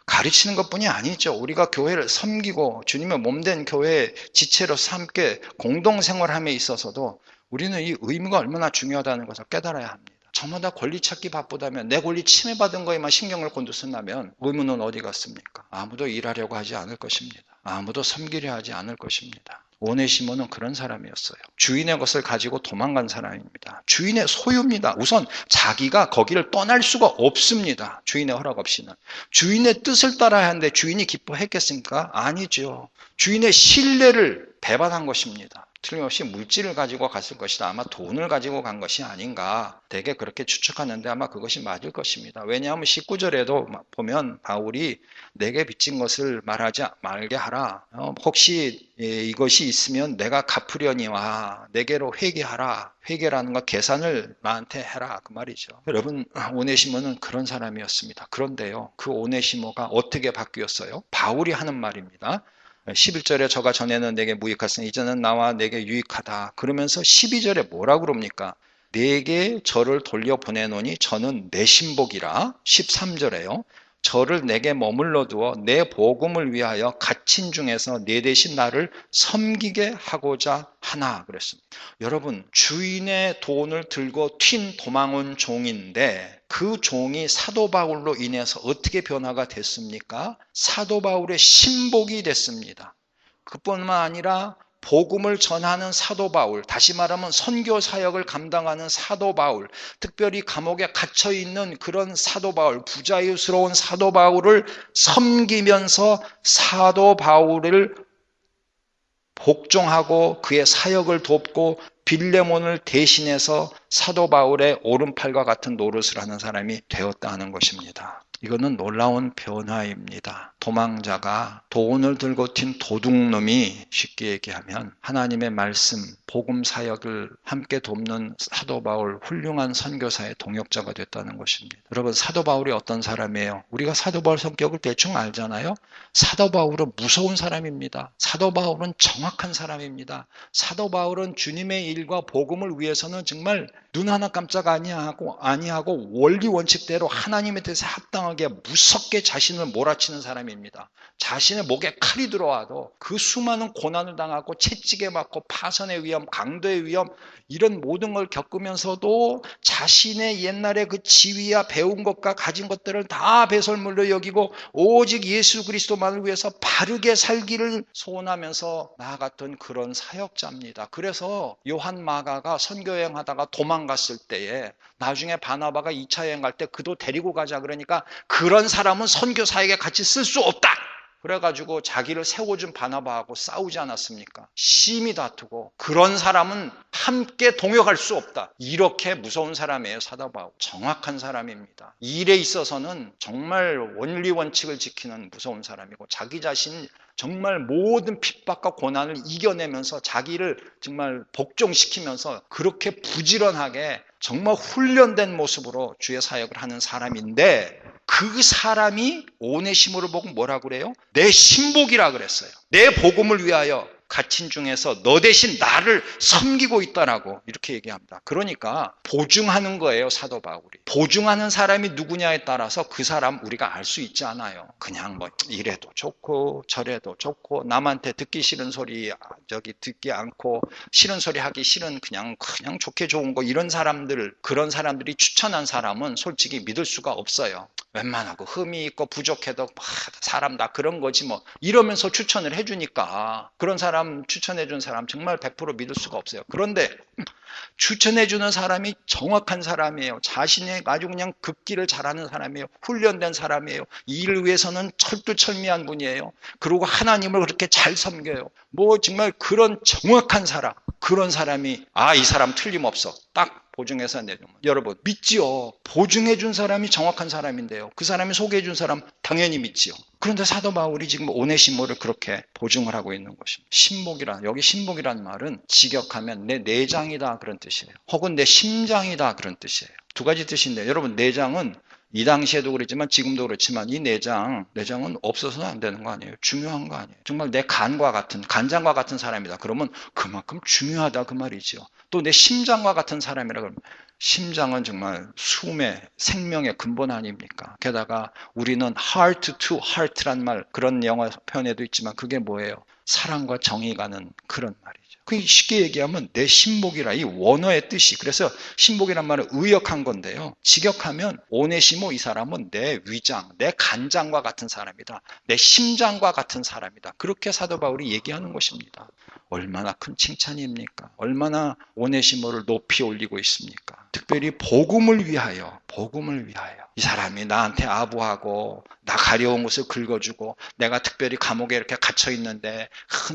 가르치는 것뿐이 아니죠. 우리가 교회를 섬기고 주님의 몸된 교회의 지체로서 함께 공동생활함에 있어서도 우리는 이 의무가 얼마나 중요하다는 것을 깨달아야 합니다. 저마다 권리 찾기 바쁘다면, 내 권리 침해받은 거에만 신경을 곤두쓴다면 의무는 어디 갔습니까? 아무도 일하려고 하지 않을 것입니다. 아무도 섬기려 하지 않을 것입니다. 오네시모는 그런 사람이었어요. 주인의 것을 가지고 도망간 사람입니다. 주인의 소유입니다. 우선 자기가 거기를 떠날 수가 없습니다. 주인의 허락 없이는. 주인의 뜻을 따라야 하는데 주인이 기뻐했겠습니까? 아니죠. 주인의 신뢰를 배반한 것입니다. 틀림없이 물질을 가지고 갔을 것이다. 아마 돈을 가지고 간 것이 아닌가, 되게 그렇게 추측하는데 아마 그것이 맞을 것입니다. 왜냐하면 19절에도 보면 바울이 내게 빚진 것을 말하지 말게 하라. 혹시 이것이 있으면 내가 갚으려니와 내게로 회개하라. 회개라는 것, 계산을 나한테 해라, 그 말이죠. 여러분, 오네시모는 그런 사람이었습니다. 그런데요, 그 오네시모가 어떻게 바뀌었어요? 바울이 하는 말입니다. 11절에 저가 전에는 내게 무익했으니 이제는 나와 내게 유익하다. 그러면서 12절에 뭐라고 그럽니까? 내게 저를 돌려보내노니 저는 내 신복이라. 13절에요. 저를 내게 머물러 두어 내 복음을 위하여 갇힌 중에서 내 대신 나를 섬기게 하고자 하나 그랬습니다. 여러분, 주인의 돈을 들고 튄 도망온 종인데 그 종이 사도 바울로 인해서 어떻게 변화가 됐습니까? 사도 바울의 신복이 됐습니다. 그뿐만 아니라 복음을 전하는 사도 바울, 다시 말하면 선교 사역을 감당하는 사도 바울, 특별히 감옥에 갇혀 있는 그런 사도 바울, 부자유스러운 사도 바울을 섬기면서 사도 바울을 복종하고 그의 사역을 돕고 빌레몬을 대신해서 사도 바울의 오른팔과 같은 노릇을 하는 사람이 되었다는 것입니다. 이거는 놀라운 변화입니다. 도망자가 돈을 들고 튄 도둑놈이 쉽게 얘기하면 하나님의 말씀, 복음 사역을 함께 돕는 사도 바울, 훌륭한 선교사의 동역자가 됐다는 것입니다. 여러분, 사도 바울이 어떤 사람이에요? 우리가 사도 바울 성격을 대충 알잖아요. 사도 바울은 무서운 사람입니다. 사도 바울은 정확한 사람입니다. 사도 바울은 주님의 일과 복음을 위해서는 정말 눈 하나 깜짝 아니하고 원리 원칙대로 하나님에 대해서 합당하게 무섭게 자신을 몰아치는 사람입니다. 자신의 목에 칼이 들어와도 그 수많은 고난을 당하고 채찍에 맞고 파선의 위험, 강도의 위험 이런 모든 걸 겪으면서도 자신의 옛날의 그 지위야 배운 것과 가진 것들을 다 배설물로 여기고 오직 예수 그리스도만을 위해서 바르게 살기를 소원하면서 나아갔던 그런 사역자입니다. 그래서 요한 마가가 선교여행하다가 도망갔을 때에 나중에 바나바가 2차 여행 갈 때 그도 데리고 가자 그러니까 그런 사람은 선교사에게 같이 쓸 수 없다. 그래가지고 자기를 세워준 바나바하고 싸우지 않았습니까? 심히 다투고 그런 사람은 함께 동역할 수 없다. 이렇게 무서운 사람이에요. 사도 바울. 정확한 사람입니다. 일에 있어서는 정말 원리 원칙을 지키는 무서운 사람이고 자기 자신 정말 모든 핍박과 고난을 이겨내면서 자기를 정말 복종시키면서 그렇게 부지런하게 정말 훈련된 모습으로 주의 사역을 하는 사람인데 그 사람이 오네시모를 보고 뭐라고 그래요? 내 신복이라 그랬어요. 내 복음을 위하여 갇힌 중에서 너 대신 나를 섬기고 있다라고 이렇게 얘기합니다. 그러니까 보증하는 거예요, 사도 바울이. 보증하는 사람이 누구냐에 따라서 그 사람 우리가 알 수 있지 않아요. 그냥 뭐 이래도 좋고 저래도 좋고 남한테 듣기 싫은 소리 듣기 않고 싫은 소리 하기 싫은 그냥 좋게 좋은 거 이런 사람들 그런 사람들이 추천한 사람은 솔직히 믿을 수가 없어요. 웬만하고 흠이 있고 부족해도 사람 다 그런 거지 뭐 이러면서 추천을 해주니까 그런 사람 추천해준 사람 정말 100% 믿을 수가 없어요. 그런데 추천해주는 사람이 정확한 사람이에요. 자신의 아주 그냥 급기를 잘하는 사람이에요. 훈련된 사람이에요. 이 일을 위해서는 철두철미한 분이에요. 그리고 하나님을 그렇게 잘 섬겨요. 뭐 정말 그런 정확한 사람 그런 사람이 이 사람 틀림없어 딱 보증해서 내주면 여러분 믿지요. 보증해준 사람이 정확한 사람인데요. 그 사람이 소개해준 사람 당연히 믿지요. 그런데 사도 바울이 지금 오네시모를 그렇게 보증을 하고 있는 것입니다. 여기 신복이라는 말은 직역하면 내 내장이다 그런 뜻이에요. 혹은 내 심장이다 그런 뜻이에요. 두 가지 뜻인데 여러분 내장은 이 당시에도 그랬지만 지금도 그렇지만 이 내장은 없어서는 안 되는 거 아니에요. 중요한 거 아니에요. 정말 내 간장과 같은 사람이다. 그러면 그만큼 중요하다 그 말이죠. 또 내 심장과 같은 사람이라 그러면 심장은 정말 숨의 생명의 근본 아닙니까? 게다가 우리는 heart to heart란 말 그런 영어 표현에도 있지만 그게 뭐예요? 사랑과 정이 가는 그런 말이죠. 쉽게 얘기하면 내 신복이라 이 원어의 뜻이 그래서 신복이란 말은 의역한 건데요. 직역하면 오네시모 이 사람은 내 위장, 내 간장과 같은 사람이다. 내 심장과 같은 사람이다. 그렇게 사도 바울이 얘기하는 것입니다. 얼마나 큰 칭찬입니까? 얼마나 오네시모를 높이 올리고 있습니까? 특별히 복음을 위하여 이 사람이 나한테 아부하고 나 가려운 것을 긁어주고 내가 특별히 감옥에 이렇게 갇혀 있는데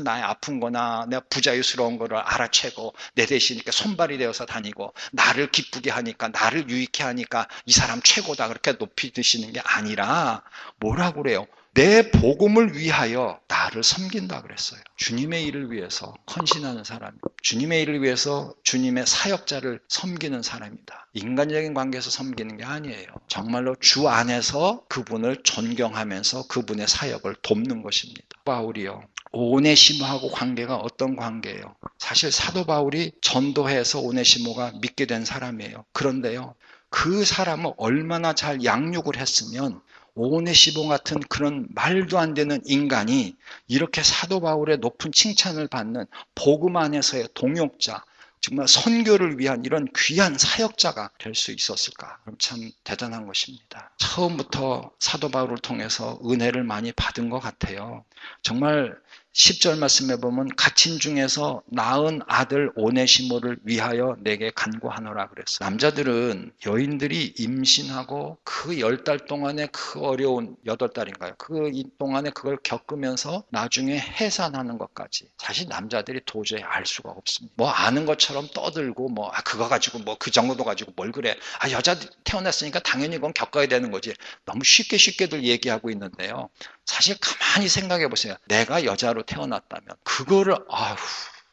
나의 아픈 거나 내가 부자유스러운 거를 알아채고 내 대신 이렇게 손발이 되어서 다니고 나를 기쁘게 하니까 나를 유익해 하니까 이 사람 최고다 그렇게 높이 드시는 게 아니라 뭐라고 그래요? 내 복음을 위하여 나를 섬긴다 그랬어요. 주님의 일을 위해서 헌신하는 사람, 주님의 일을 위해서 주님의 사역자를 섬기는 사람이다. 인간적인 관계에서 섬기는 게 아니에요. 정말로 주 안에서 그분을 존경하면서 그분의 사역을 돕는 것입니다. 바울이요, 오네시모하고 관계가 어떤 관계예요? 사실 사도 바울이 전도해서 오네시모가 믿게 된 사람이에요. 그런데요, 그 사람을 얼마나 잘 양육을 했으면 오네시모 같은 그런 말도 안 되는 인간이 이렇게 사도 바울의 높은 칭찬을 받는 복음 안에서의 동역자, 정말 선교를 위한 이런 귀한 사역자가 될 수 있었을까? 그럼 참 대단한 것입니다. 처음부터 사도 바울을 통해서 은혜를 많이 받은 것 같아요. 정말 10절 말씀에 보면 갇힌 중에서 낳은 아들 오네시모를 위하여 내게 간구하노라 그랬어요. 남자들은 여인들이 임신하고 그 10달 동안에 그 어려운 8달인가요? 그 동안에 그걸 겪으면서 나중에 해산하는 것까지 사실 남자들이 도저히 알 수가 없습니다. 뭐 아는 것처럼 떠들고 뭐 그거 가지고 뭐 그 정도 가지고 뭘 그래. 여자 태어났으니까 당연히 그건 겪어야 되는 거지. 너무 쉽게들 얘기하고 있는데요. 사실 가만히 생각해 보세요. 내가 여자로 태어났다면 그거를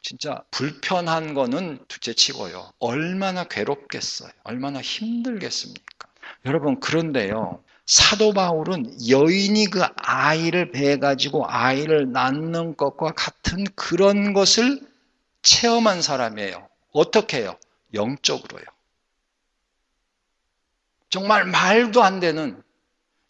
진짜 불편한 거는 둘째치고요. 얼마나 괴롭겠어요. 얼마나 힘들겠습니까? 여러분, 그런데요. 사도 바울은 여인이 그 아이를 배가지고 아이를 낳는 것과 같은 그런 것을 체험한 사람이에요. 어떻게 해요? 영적으로요. 정말 말도 안 되는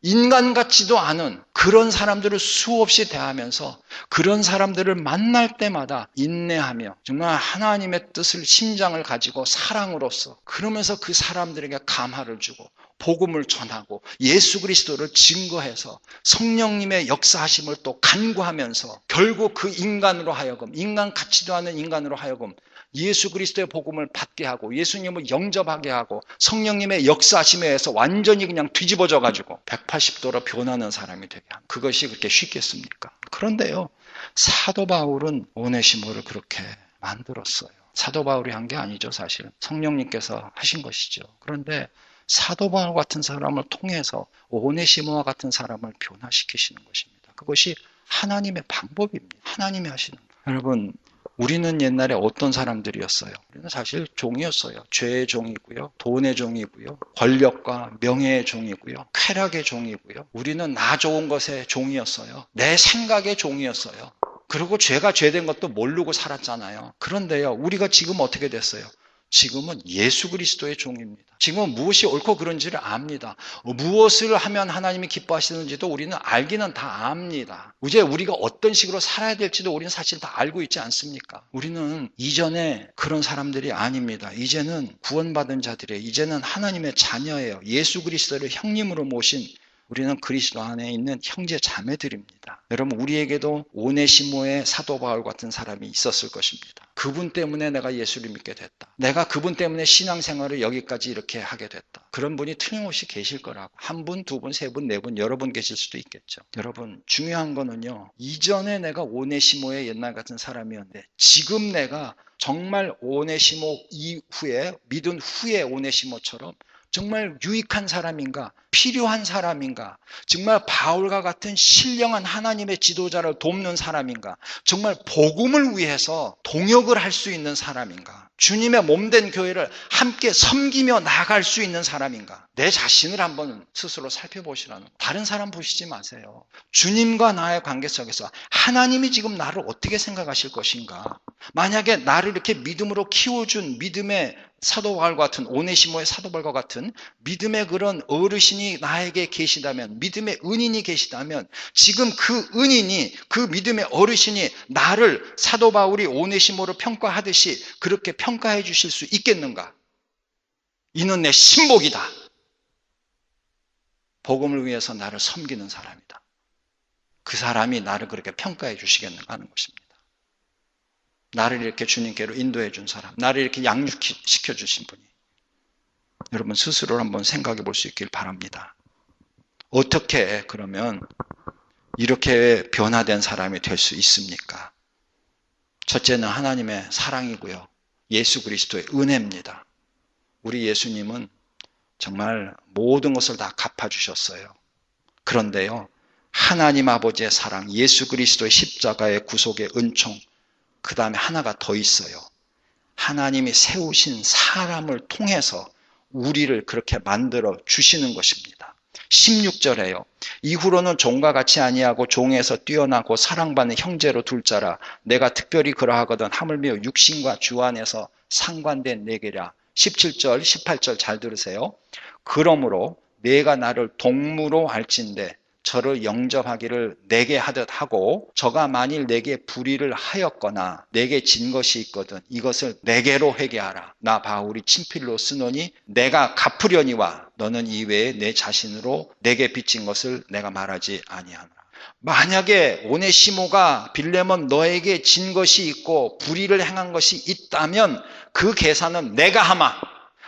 인간 같지도 않은 그런 사람들을 수없이 대하면서 그런 사람들을 만날 때마다 인내하며 정말 하나님의 뜻을 심장을 가지고 사랑으로서 그러면서 그 사람들에게 감화를 주고 복음을 전하고 예수 그리스도를 증거해서 성령님의 역사하심을 또 간구하면서 결국 그 인간으로 하여금 인간 같지도 않은 인간으로 하여금 예수 그리스도의 복음을 받게 하고 예수님을 영접하게 하고 성령님의 역사하심에 의해서 완전히 그냥 뒤집어져 가지고 180도로 변하는 사람이 되게 합니다. 그것이 그렇게 쉽겠습니까? 그런데요, 사도 바울은 오네시모를 그렇게 만들었어요. 사도 바울이 한 게 아니죠. 사실 성령님께서 하신 것이죠. 그런데 사도 바울 같은 사람을 통해서 오네시모와 같은 사람을 변화시키시는 것입니다. 그것이 하나님의 방법입니다. 하나님이 하시는 거예요. 여러분, 우리는 옛날에 어떤 사람들이었어요? 우리는 사실 종이었어요. 죄의 종이고요. 돈의 종이고요. 권력과 명예의 종이고요. 쾌락의 종이고요. 우리는 나 좋은 것의 종이었어요. 내 생각의 종이었어요. 그리고 죄가 죄된 것도 모르고 살았잖아요. 그런데요, 우리가 지금 어떻게 됐어요? 지금은 예수 그리스도의 종입니다. 지금은 무엇이 옳고 그른지를 압니다. 무엇을 하면 하나님이 기뻐하시는지도 우리는 알기는 다 압니다. 이제 우리가 어떤 식으로 살아야 될지도 우리는 사실 다 알고 있지 않습니까? 우리는 이전에 그런 사람들이 아닙니다. 이제는 구원받은 자들이에요. 이제는 하나님의 자녀예요. 예수 그리스도를 형님으로 모신 우리는 그리스도 안에 있는 형제 자매들입니다. 여러분, 우리에게도 오네시모의 사도 바울 같은 사람이 있었을 것입니다. 그분 때문에 내가 예수를 믿게 됐다. 내가 그분 때문에 신앙생활을 여기까지 이렇게 하게 됐다. 그런 분이 틀림없이 계실 거라고. 한 분, 두 분, 세 분, 네 분, 여러 분 계실 수도 있겠죠. 여러분, 중요한 거는요, 이전에 내가 오네시모의 옛날 같은 사람이었는데 지금 내가 정말 오네시모 이후에 믿은 후에 오네시모처럼 정말 유익한 사람인가? 필요한 사람인가? 정말 바울과 같은 신령한 하나님의 지도자를 돕는 사람인가? 정말 복음을 위해서 동역을 할 수 있는 사람인가? 주님의 몸된 교회를 함께 섬기며 나아갈 수 있는 사람인가? 내 자신을 한번 스스로 살펴보시라는 거예요. 다른 사람 보시지 마세요. 주님과 나의 관계 속에서 하나님이 지금 나를 어떻게 생각하실 것인가? 만약에 나를 이렇게 믿음으로 키워준 믿음의 사도 바울과 같은 오네시모의 사도 바울과 같은 믿음의 그런 어르신이 나에게 계시다면, 믿음의 은인이 계시다면 지금 그 은인이, 그 믿음의 어르신이 나를 사도 바울이 오네시모로 평가하듯이 그렇게 평가해 주실 수 있겠는가? 이는 내 신복이다. 복음을 위해서 나를 섬기는 사람이다. 그 사람이 나를 그렇게 평가해 주시겠는가 하는 것입니다. 나를 이렇게 주님께로 인도해 준 사람, 나를 이렇게 양육시켜 주신 분이 여러분 스스로를 한번 생각해 볼 수 있길 바랍니다. 어떻게 그러면 이렇게 변화된 사람이 될 수 있습니까? 첫째는 하나님의 사랑이고요. 예수 그리스도의 은혜입니다. 우리 예수님은 정말 모든 것을 다 갚아주셨어요. 그런데요, 하나님 아버지의 사랑, 예수 그리스도의 십자가의 구속의 은총, 그 다음에 하나가 더 있어요. 하나님이 세우신 사람을 통해서 우리를 그렇게 만들어 주시는 것입니다. 16절에요. 이후로는 종과 같이 아니하고 종에서 뛰어나고 사랑받는 형제로 둘 자라. 내가 특별히 그러하거든 하물며 육신과 주 안에서 상관된 내게라. 17절, 18절 잘 들으세요. 그러므로 내가 나를 동무로 할진대 저를 영접하기를 내게 하듯 하고 저가 만일 내게 불의를 하였거나 내게 진 것이 있거든 이것을 내게로 회개하라. 나 바울이 친필로 쓰노니 내가 갚으려니와 너는 이외에 내 자신으로 내게 빚진 것을 내가 말하지 아니하노라. 만약에 오네시모가 빌레몬 너에게 진 것이 있고 불의를 행한 것이 있다면 그 계산은 내가 하마.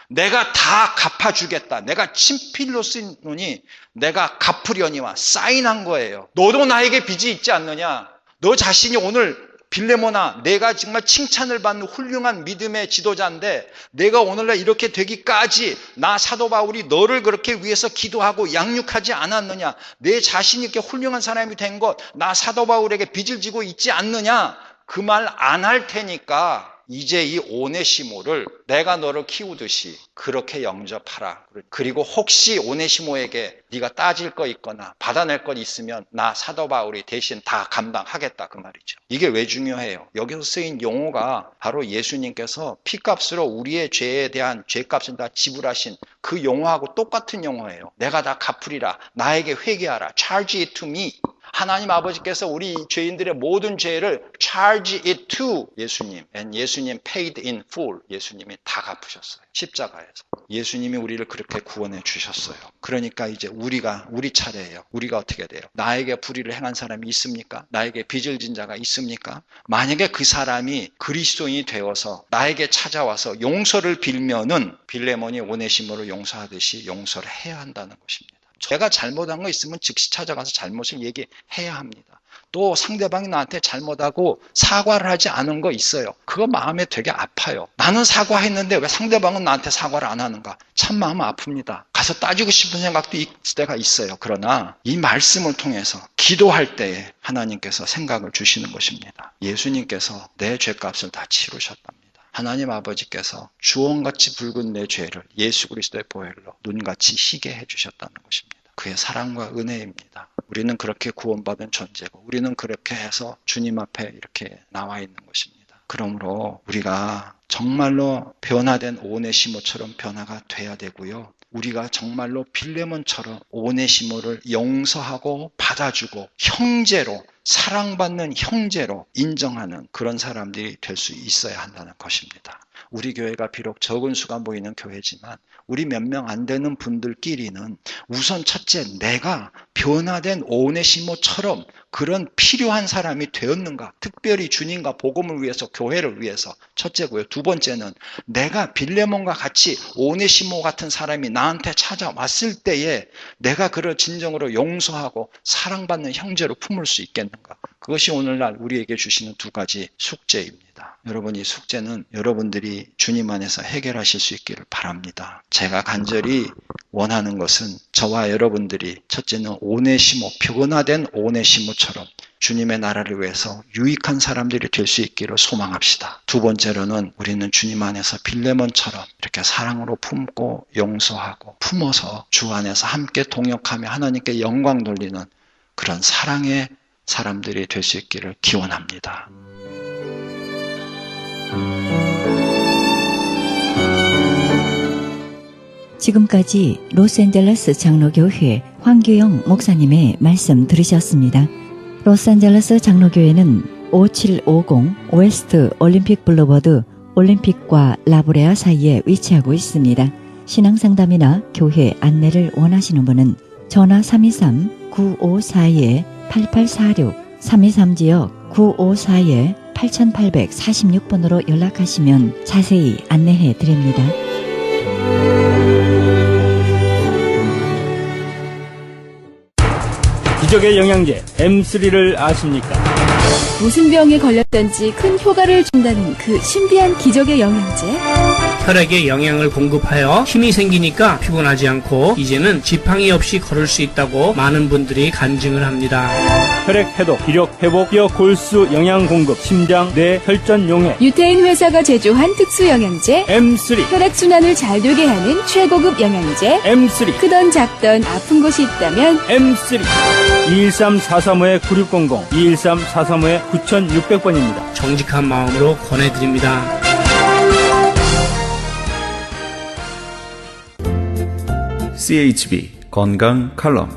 내가 다 갚아주겠다. 내가 친필로 쓰노니 내가 갚으려니와 사인한 거예요. 너도 나에게 빚이 있지 않느냐? 너 자신이 오늘 빌레몬아, 내가 정말 칭찬을 받는 훌륭한 믿음의 지도자인데 내가 오늘날 이렇게 되기까지 나 사도 바울이 너를 그렇게 위해서 기도하고 양육하지 않았느냐? 내 자신이 이렇게 훌륭한 사람이 된 것 나 사도 바울에게 빚을 지고 있지 않느냐? 그 말 안 할 테니까 이제 이 오네시모를 내가 너를 키우듯이 그렇게 영접하라. 그리고 혹시 오네시모에게 네가 따질 거 있거나 받아낼 것 있으면 나 사도 바울이 대신 다 감당하겠다 그 말이죠. 이게 왜 중요해요? 여기서 쓰인 용어가 바로 예수님께서 피값으로 우리의 죄에 대한 죄값을 다 지불하신 그 용어하고 똑같은 용어예요. 내가 다 갚으리라. 나에게 회개하라. Charge it to me. 하나님 아버지께서 우리 죄인들의 모든 죄를 charge it to 예수님. And 예수님 paid in full. 예수님이 다 갚으셨어요. 십자가에서. 예수님이 우리를 그렇게 구원해 주셨어요. 그러니까 이제 우리 차례예요. 우리가 어떻게 돼요? 나에게 불의를 행한 사람이 있습니까? 나에게 빚을 진 자가 있습니까? 만약에 그 사람이 그리스도인이 되어서 나에게 찾아와서 용서를 빌면은 빌레몬이 오네시모를 용서하듯이 용서를 해야 한다는 것입니다. 제가 잘못한 거 있으면 즉시 찾아가서 잘못을 얘기해야 합니다. 또 상대방이 나한테 잘못하고 사과를 하지 않은 거 있어요. 그거 마음에 되게 아파요. 나는 사과했는데 왜 상대방은 나한테 사과를 안 하는가? 참 마음 아픕니다. 가서 따지고 싶은 생각도 있을 때가 있어요. 그러나 이 말씀을 통해서 기도할 때에 하나님께서 생각을 주시는 것입니다. 예수님께서 내 죄값을 다 치르셨답니다. 하나님 아버지께서 주홍같이 붉은 내 죄를 예수 그리스도의 보혈로 눈같이 희게 해주셨다는 것입니다. 그의 사랑과 은혜입니다. 우리는 그렇게 구원받은 존재고 우리는 그렇게 해서 주님 앞에 이렇게 나와 있는 것입니다. 그러므로 우리가 정말로 변화된 오네시모처럼 변화가 돼야 되고요. 우리가 정말로 빌레몬처럼 오네시모를 용서하고 받아주고 형제로 사랑받는 형제로 인정하는 그런 사람들이 될 수 있어야 한다는 것입니다. 우리 교회가 비록 적은 수가 모이는 교회지만 우리 몇 명 안 되는 분들끼리는 우선 첫째 내가 변화된 오네시모처럼 그런 필요한 사람이 되었는가? 특별히 주님과 복음을 위해서 교회를 위해서 첫째고요. 두 번째는 내가 빌레몬과 같이 오네시모 같은 사람이 나한테 찾아왔을 때에 내가 그를 진정으로 용서하고 사랑받는 형제로 품을 수 있겠는가? 그것이 오늘날 우리에게 주시는 두 가지 숙제입니다. 여러분 이 숙제는 여러분들이 주님 안에서 해결하실 수 있기를 바랍니다. 제가 간절히 원하는 것은 저와 여러분들이 첫째는 오네시모, 변화된 오네시모처럼 주님의 나라를 위해서 유익한 사람들이 될 수 있기를 소망합시다. 두 번째로는 우리는 주님 안에서 빌레몬처럼 이렇게 사랑으로 품고 용서하고 품어서 주 안에서 함께 동역하며 하나님께 영광 돌리는 그런 사랑의 사람들이 될 수 있기를 기원합니다. 지금까지 로스앤젤레스 장로교회 황규영 목사님의 말씀 들으셨습니다. 로스앤젤레스 장로교회는 5750 웨스트 올림픽 블루버드 올림픽과 라브레아 사이에 위치하고 있습니다. 신앙상담이나 교회 안내를 원하시는 분은 전화 323-954-8846 323지역 954-8846번으로 연락하시면 자세히 안내해 드립니다. 기적의 영양제 M3를 아십니까? 무슨 병에 걸렸던지 큰 효과를 준다는 그 신비한 기적의 영양제 혈액에 영양을 공급하여 힘이 생기니까 피곤하지 않고 이제는 지팡이 없이 걸을 수 있다고 많은 분들이 간증을 합니다. 혈액 해독, 기력 회복, 뼈 골수 영양 공급, 심장, 뇌, 혈전 용해, 유태인 회사가 제조한 특수 영양제, M3, 혈액순환을 잘 되게 하는 최고급 영양제, M3, 크던 작던 아픈 곳이 있다면 M3. 213-435-9600, 213-435-9600번입니다. 정직한 마음으로 권해드립니다. CHB 건강 칼럼.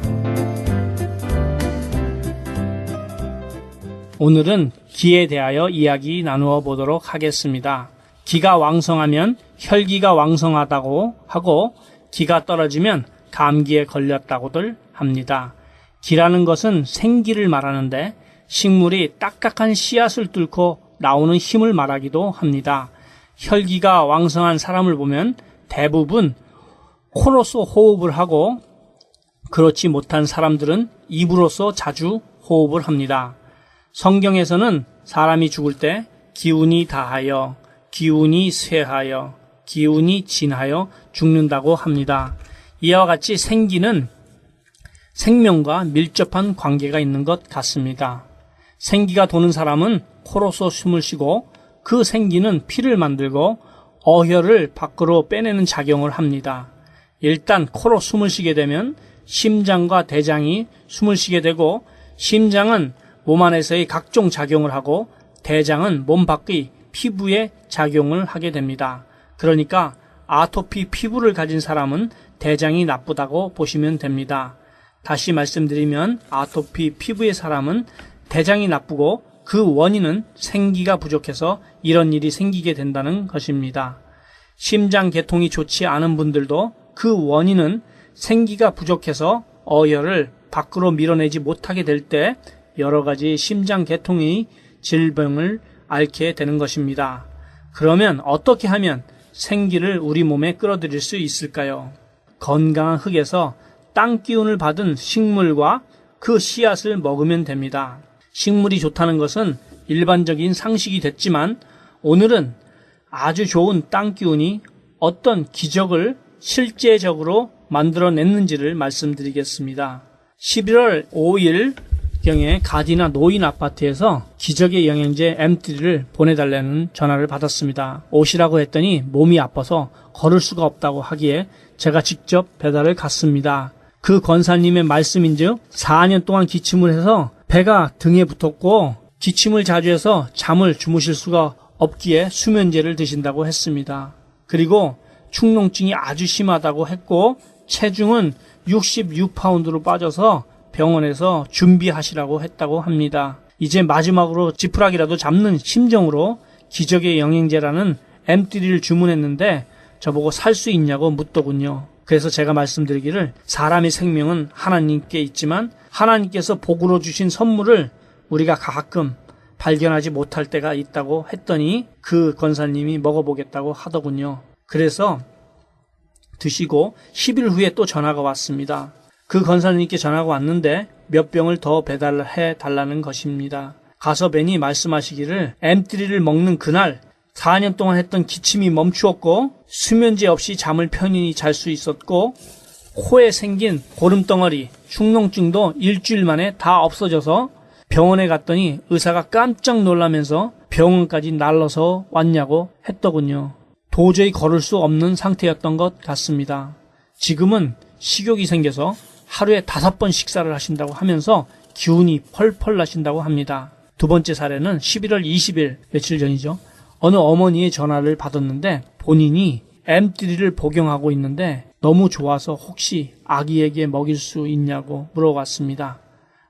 오늘은 기에 대하여 이야기 나누어 보도록 하겠습니다. 기가 왕성하면 혈기가 왕성하다고 하고 기가 떨어지면 감기에 걸렸다고들 합니다. 기라는 것은 생기를 말하는데 식물이 딱딱한 씨앗을 뚫고 나오는 힘을 말하기도 합니다. 혈기가 왕성한 사람을 보면 대부분 코로서 호흡을 하고 그렇지 못한 사람들은 입으로서 자주 호흡을 합니다. 성경에서는 사람이 죽을 때 기운이 다하여, 기운이 쇠하여, 기운이 진하여 죽는다고 합니다. 이와 같이 생기는 생명과 밀접한 관계가 있는 것 같습니다. 생기가 도는 사람은 코로서 숨을 쉬고 그 생기는 피를 만들고 어혈을 밖으로 빼내는 작용을 합니다. 일단 코로 숨을 쉬게 되면 심장과 대장이 숨을 쉬게 되고 심장은 몸 안에서의 각종 작용을 하고 대장은 몸 밖의 피부에 작용을 하게 됩니다. 그러니까 아토피 피부를 가진 사람은 대장이 나쁘다고 보시면 됩니다. 다시 말씀드리면 아토피 피부의 사람은 대장이 나쁘고 그 원인은 생기가 부족해서 이런 일이 생기게 된다는 것입니다. 심장 개통이 좋지 않은 분들도 그 원인은 생기가 부족해서 어혈을 밖으로 밀어내지 못하게 될 때 여러 가지 심장 개통의 질병을 앓게 되는 것입니다. 그러면 어떻게 하면 생기를 우리 몸에 끌어들일 수 있을까요? 건강한 흙에서 땅 기운을 받은 식물과 그 씨앗을 먹으면 됩니다. 식물이 좋다는 것은 일반적인 상식이 됐지만 오늘은 아주 좋은 땅 기운이 어떤 기적을 실제적으로 만들어냈는지를 말씀드리겠습니다. 11월 5일경에 가디나 노인 아파트에서 기적의 영양제 M3를 보내달라는 전화를 받았습니다. 오시라고 했더니 몸이 아파서 걸을 수가 없다고 하기에 제가 직접 배달을 갔습니다. 그 권사님의 말씀인즉 4년 동안 기침을 해서 배가 등에 붙었고 기침을 자주 해서 잠을 주무실 수가 없기에 수면제를 드신다고 했습니다. 그리고 축농증이 아주 심하다고 했고 체중은 66파운드로 빠져서 병원에서 준비하시라고 했다고 합니다. 이제 마지막으로 지푸라기라도 잡는 심정으로 기적의 영양제라는 M3를 주문했는데 저보고 살 수 있냐고 묻더군요. 그래서 제가 말씀드리기를 사람의 생명은 하나님께 있지만 하나님께서 복으로 주신 선물을 우리가 가끔 발견하지 못할 때가 있다고 했더니 그 권사님이 먹어보겠다고 하더군요. 그래서 드시고 10일 후에 또 전화가 왔습니다. 그 권사님께 전화가 왔는데 몇 병을 더 배달해 달라는 것입니다. 가서 뵈니 말씀하시기를 M3를 먹는 그날 4년 동안 했던 기침이 멈추었고 수면제 없이 잠을 편히 잘 수 있었고 코에 생긴 고름덩어리, 축농증도 일주일 만에 다 없어져서 병원에 갔더니 의사가 깜짝 놀라면서 병원까지 날라서 왔냐고 했더군요. 도저히 걸을 수 없는 상태였던 것 같습니다. 지금은 식욕이 생겨서 하루에 5번 식사를 하신다고 하면서 기운이 펄펄 나신다고 합니다. 두 번째 사례는 11월 20일 며칠 전이죠. 어느 어머니의 전화를 받았는데 본인이 M3를 복용하고 있는데 너무 좋아서 혹시 아기에게 먹일 수 있냐고 물어봤습니다.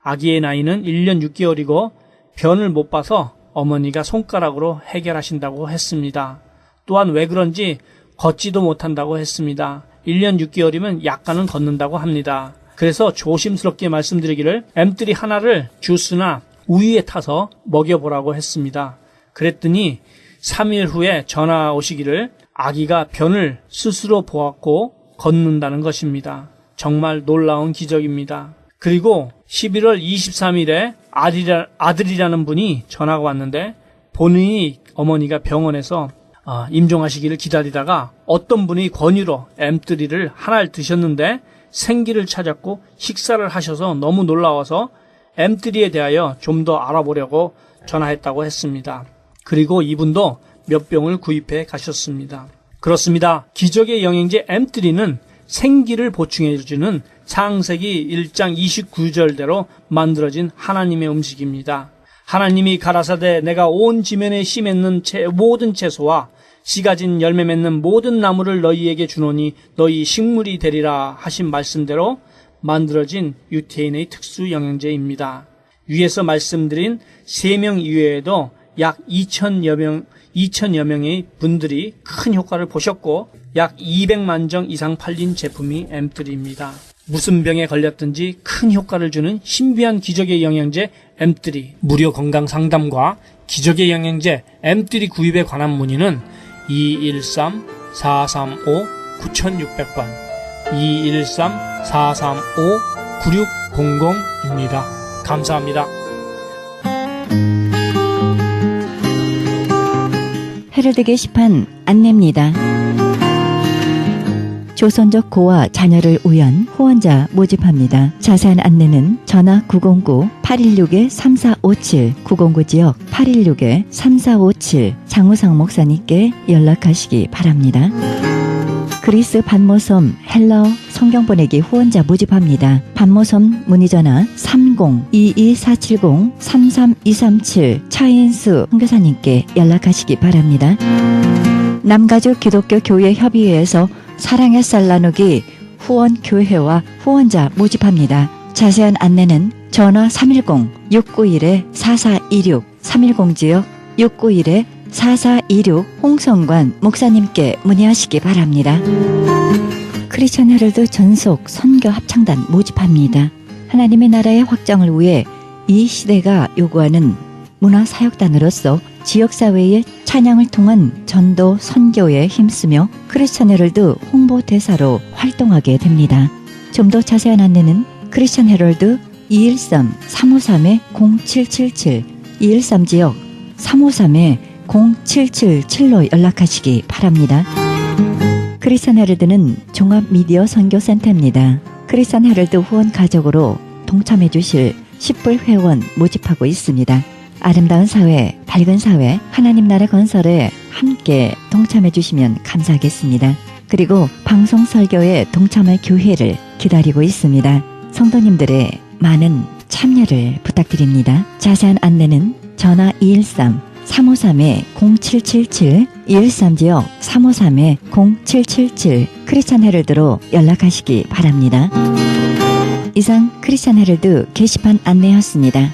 아기의 나이는 1년 6개월이고 변을 못 봐서 어머니가 손가락으로 해결하신다고 했습니다. 또한 왜 그런지 걷지도 못한다고 했습니다. 1년 6개월이면 약간은 걷는다고 합니다. 그래서 조심스럽게 말씀드리기를 M3 하나를 주스나 우유에 타서 먹여보라고 했습니다. 그랬더니 3일 후에 전화 오시기를 아기가 변을 스스로 보았고 걷는다는 것입니다. 정말 놀라운 기적입니다. 그리고 11월 23일에 아들이라는 분이 전화가 왔는데 본인이 어머니가 병원에서 임종하시기를 기다리다가 어떤 분이 권유로 엠뜨리를 하나를 드셨는데 생기를 찾았고 식사를 하셔서 너무 놀라워서 엠뜨리에 대하여 좀 더 알아보려고 전화했다고 했습니다. 그리고 이분도 몇 병을 구입해 가셨습니다. 그렇습니다. 기적의 영양제 엠뜨리는 생기를 보충해주는 창세기 1장 29절대로 만들어진 하나님의 음식입니다. 하나님이 가라사대 내가 온 지면에 씨 맺는 모든 채소와 씨 가진 열매 맺는 모든 나무를 너희에게 주노니 너희 식물이 되리라 하신 말씀대로 만들어진 유태인의 특수 영양제입니다. 위에서 말씀드린 3명 이외에도 약 2천여 명의 분들이 큰 효과를 보셨고 약 200만 정 이상 팔린 제품이 엠뜨리입니다. 무슨 병에 걸렸든지 큰 효과를 주는 신비한 기적의 영양제 엠뜨리, 무료 건강 상담과 기적의 영양제 엠뜨리 구입에 관한 문의는 213-435-9600번 213-435-9600입니다. 감사합니다. 헤럴드 게시판 안내입니다. 조선족 고아 자녀를 위한 후원자 모집합니다. 자세한 안내는 전화 909-816-3457, 909 지역 816-3457 장우상 목사님께 연락하시기 바랍니다. 그리스 반모섬 헬라어 성경 보내기 후원자 모집합니다. 반모섬 문의전화 30-22470-33237 차인수 선교사님께 연락하시기 바랍니다. 남가주 기독교 교회 협의회에서 사랑의 쌀 나누기 후원교회와 후원자 모집합니다. 자세한 안내는 전화 310-691-4426 310 지역 691-4426 홍성관 목사님께 문의하시기 바랍니다. 크리스천 헤럴드 전속 선교 합창단 모집합니다. 하나님의 나라의 확장을 위해 이 시대가 요구하는 문화사역단으로서 지역사회의 찬양을 통한 전도 선교에 힘쓰며 크리스천 헤럴드 홍보대사로 활동하게 됩니다. 좀 더 자세한 안내는 크리스천 헤럴드 213-353-0777 213 지역 353-0777로 연락하시기 바랍니다. 크리스천 헤럴드는 종합미디어 선교센터입니다. 크리스천 헤럴드 후원 가족으로 동참해 주실 10불 회원 모집하고 있습니다. 아름다운 사회, 밝은 사회, 하나님 나라 건설에 함께 동참해 주시면 감사하겠습니다. 그리고 방송 설교에 동참할 교회를 기다리고 있습니다. 성도님들의 많은 참여를 부탁드립니다. 자세한 안내는 전화 213-353-0777 213 지역 353-0777 크리스천 헤럴드로 연락하시기 바랍니다. 이상 크리스천 헤럴드 게시판 안내였습니다.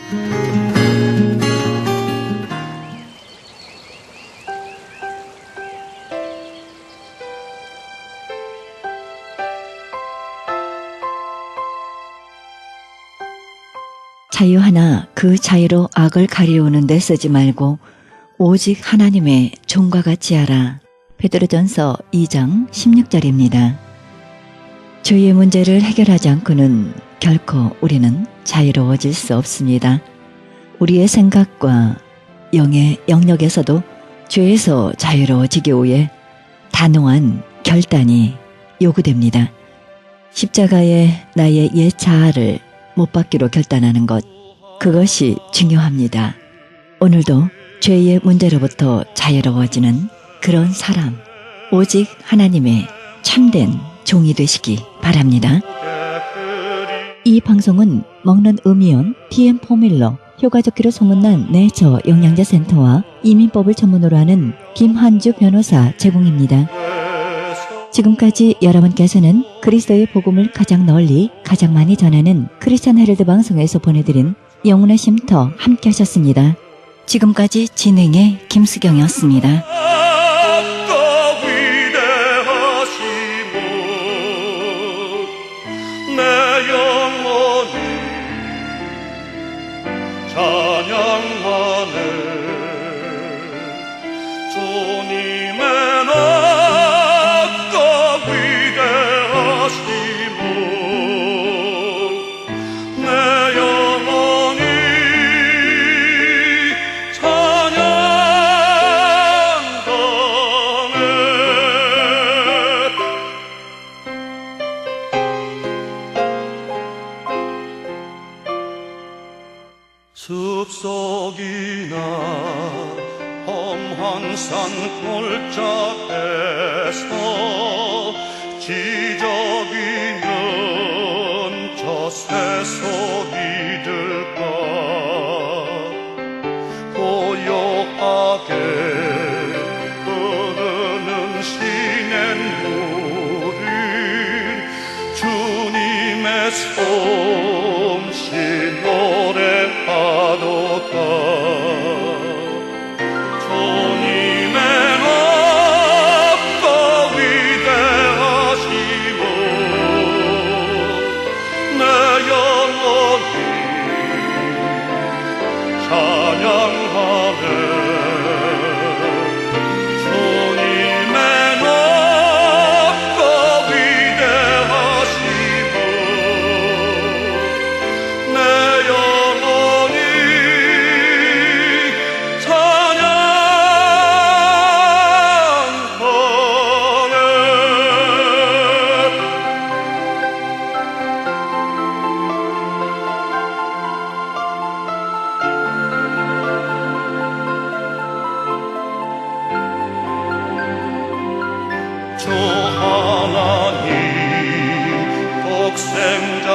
자유 하나 그 자유로 악을 가리우는 데 쓰지 말고 오직 하나님의 종과 같이 하라. 베드로전서 2장 16절입니다. 죄의 문제를 해결하지 않고는 결코 우리는 자유로워질 수 없습니다. 우리의 생각과 영의 영역에서도 죄에서 자유로워지기 위해 단호한 결단이 요구됩니다. 십자가에 나의 옛 자아를 못 받기로 결단하는 것, 그것이 중요합니다. 오늘도 죄의 문제로부터 자유로워지는 그런 사람, 오직 하나님의 참된 종이 되시기 바랍니다. 이 방송은 먹는 음이온 DM 포뮬러, 효과 좋기로 소문난 내처 영양제 센터와 이민법을 전문으로 하는 김한주 변호사 제공입니다. 지금까지 여러분께서는 그리스도의 복음을 가장 널리 가장 많이 전하는 크리스천 헤럴드 방송에서 보내드린 영혼의 쉼터 함께 하셨습니다. 지금까지 진행의 김수경이었습니다. 산골짜기에서 지저귀는 저 새소리들과 고요하게 흐르는 시냇물이 주님의 솜씨 노래하도다. 주님의 앞과 위대하심을 내 영혼이 찬양하네. 주님의 앞과 위대하심을 내 영혼이 주 하나님 독생자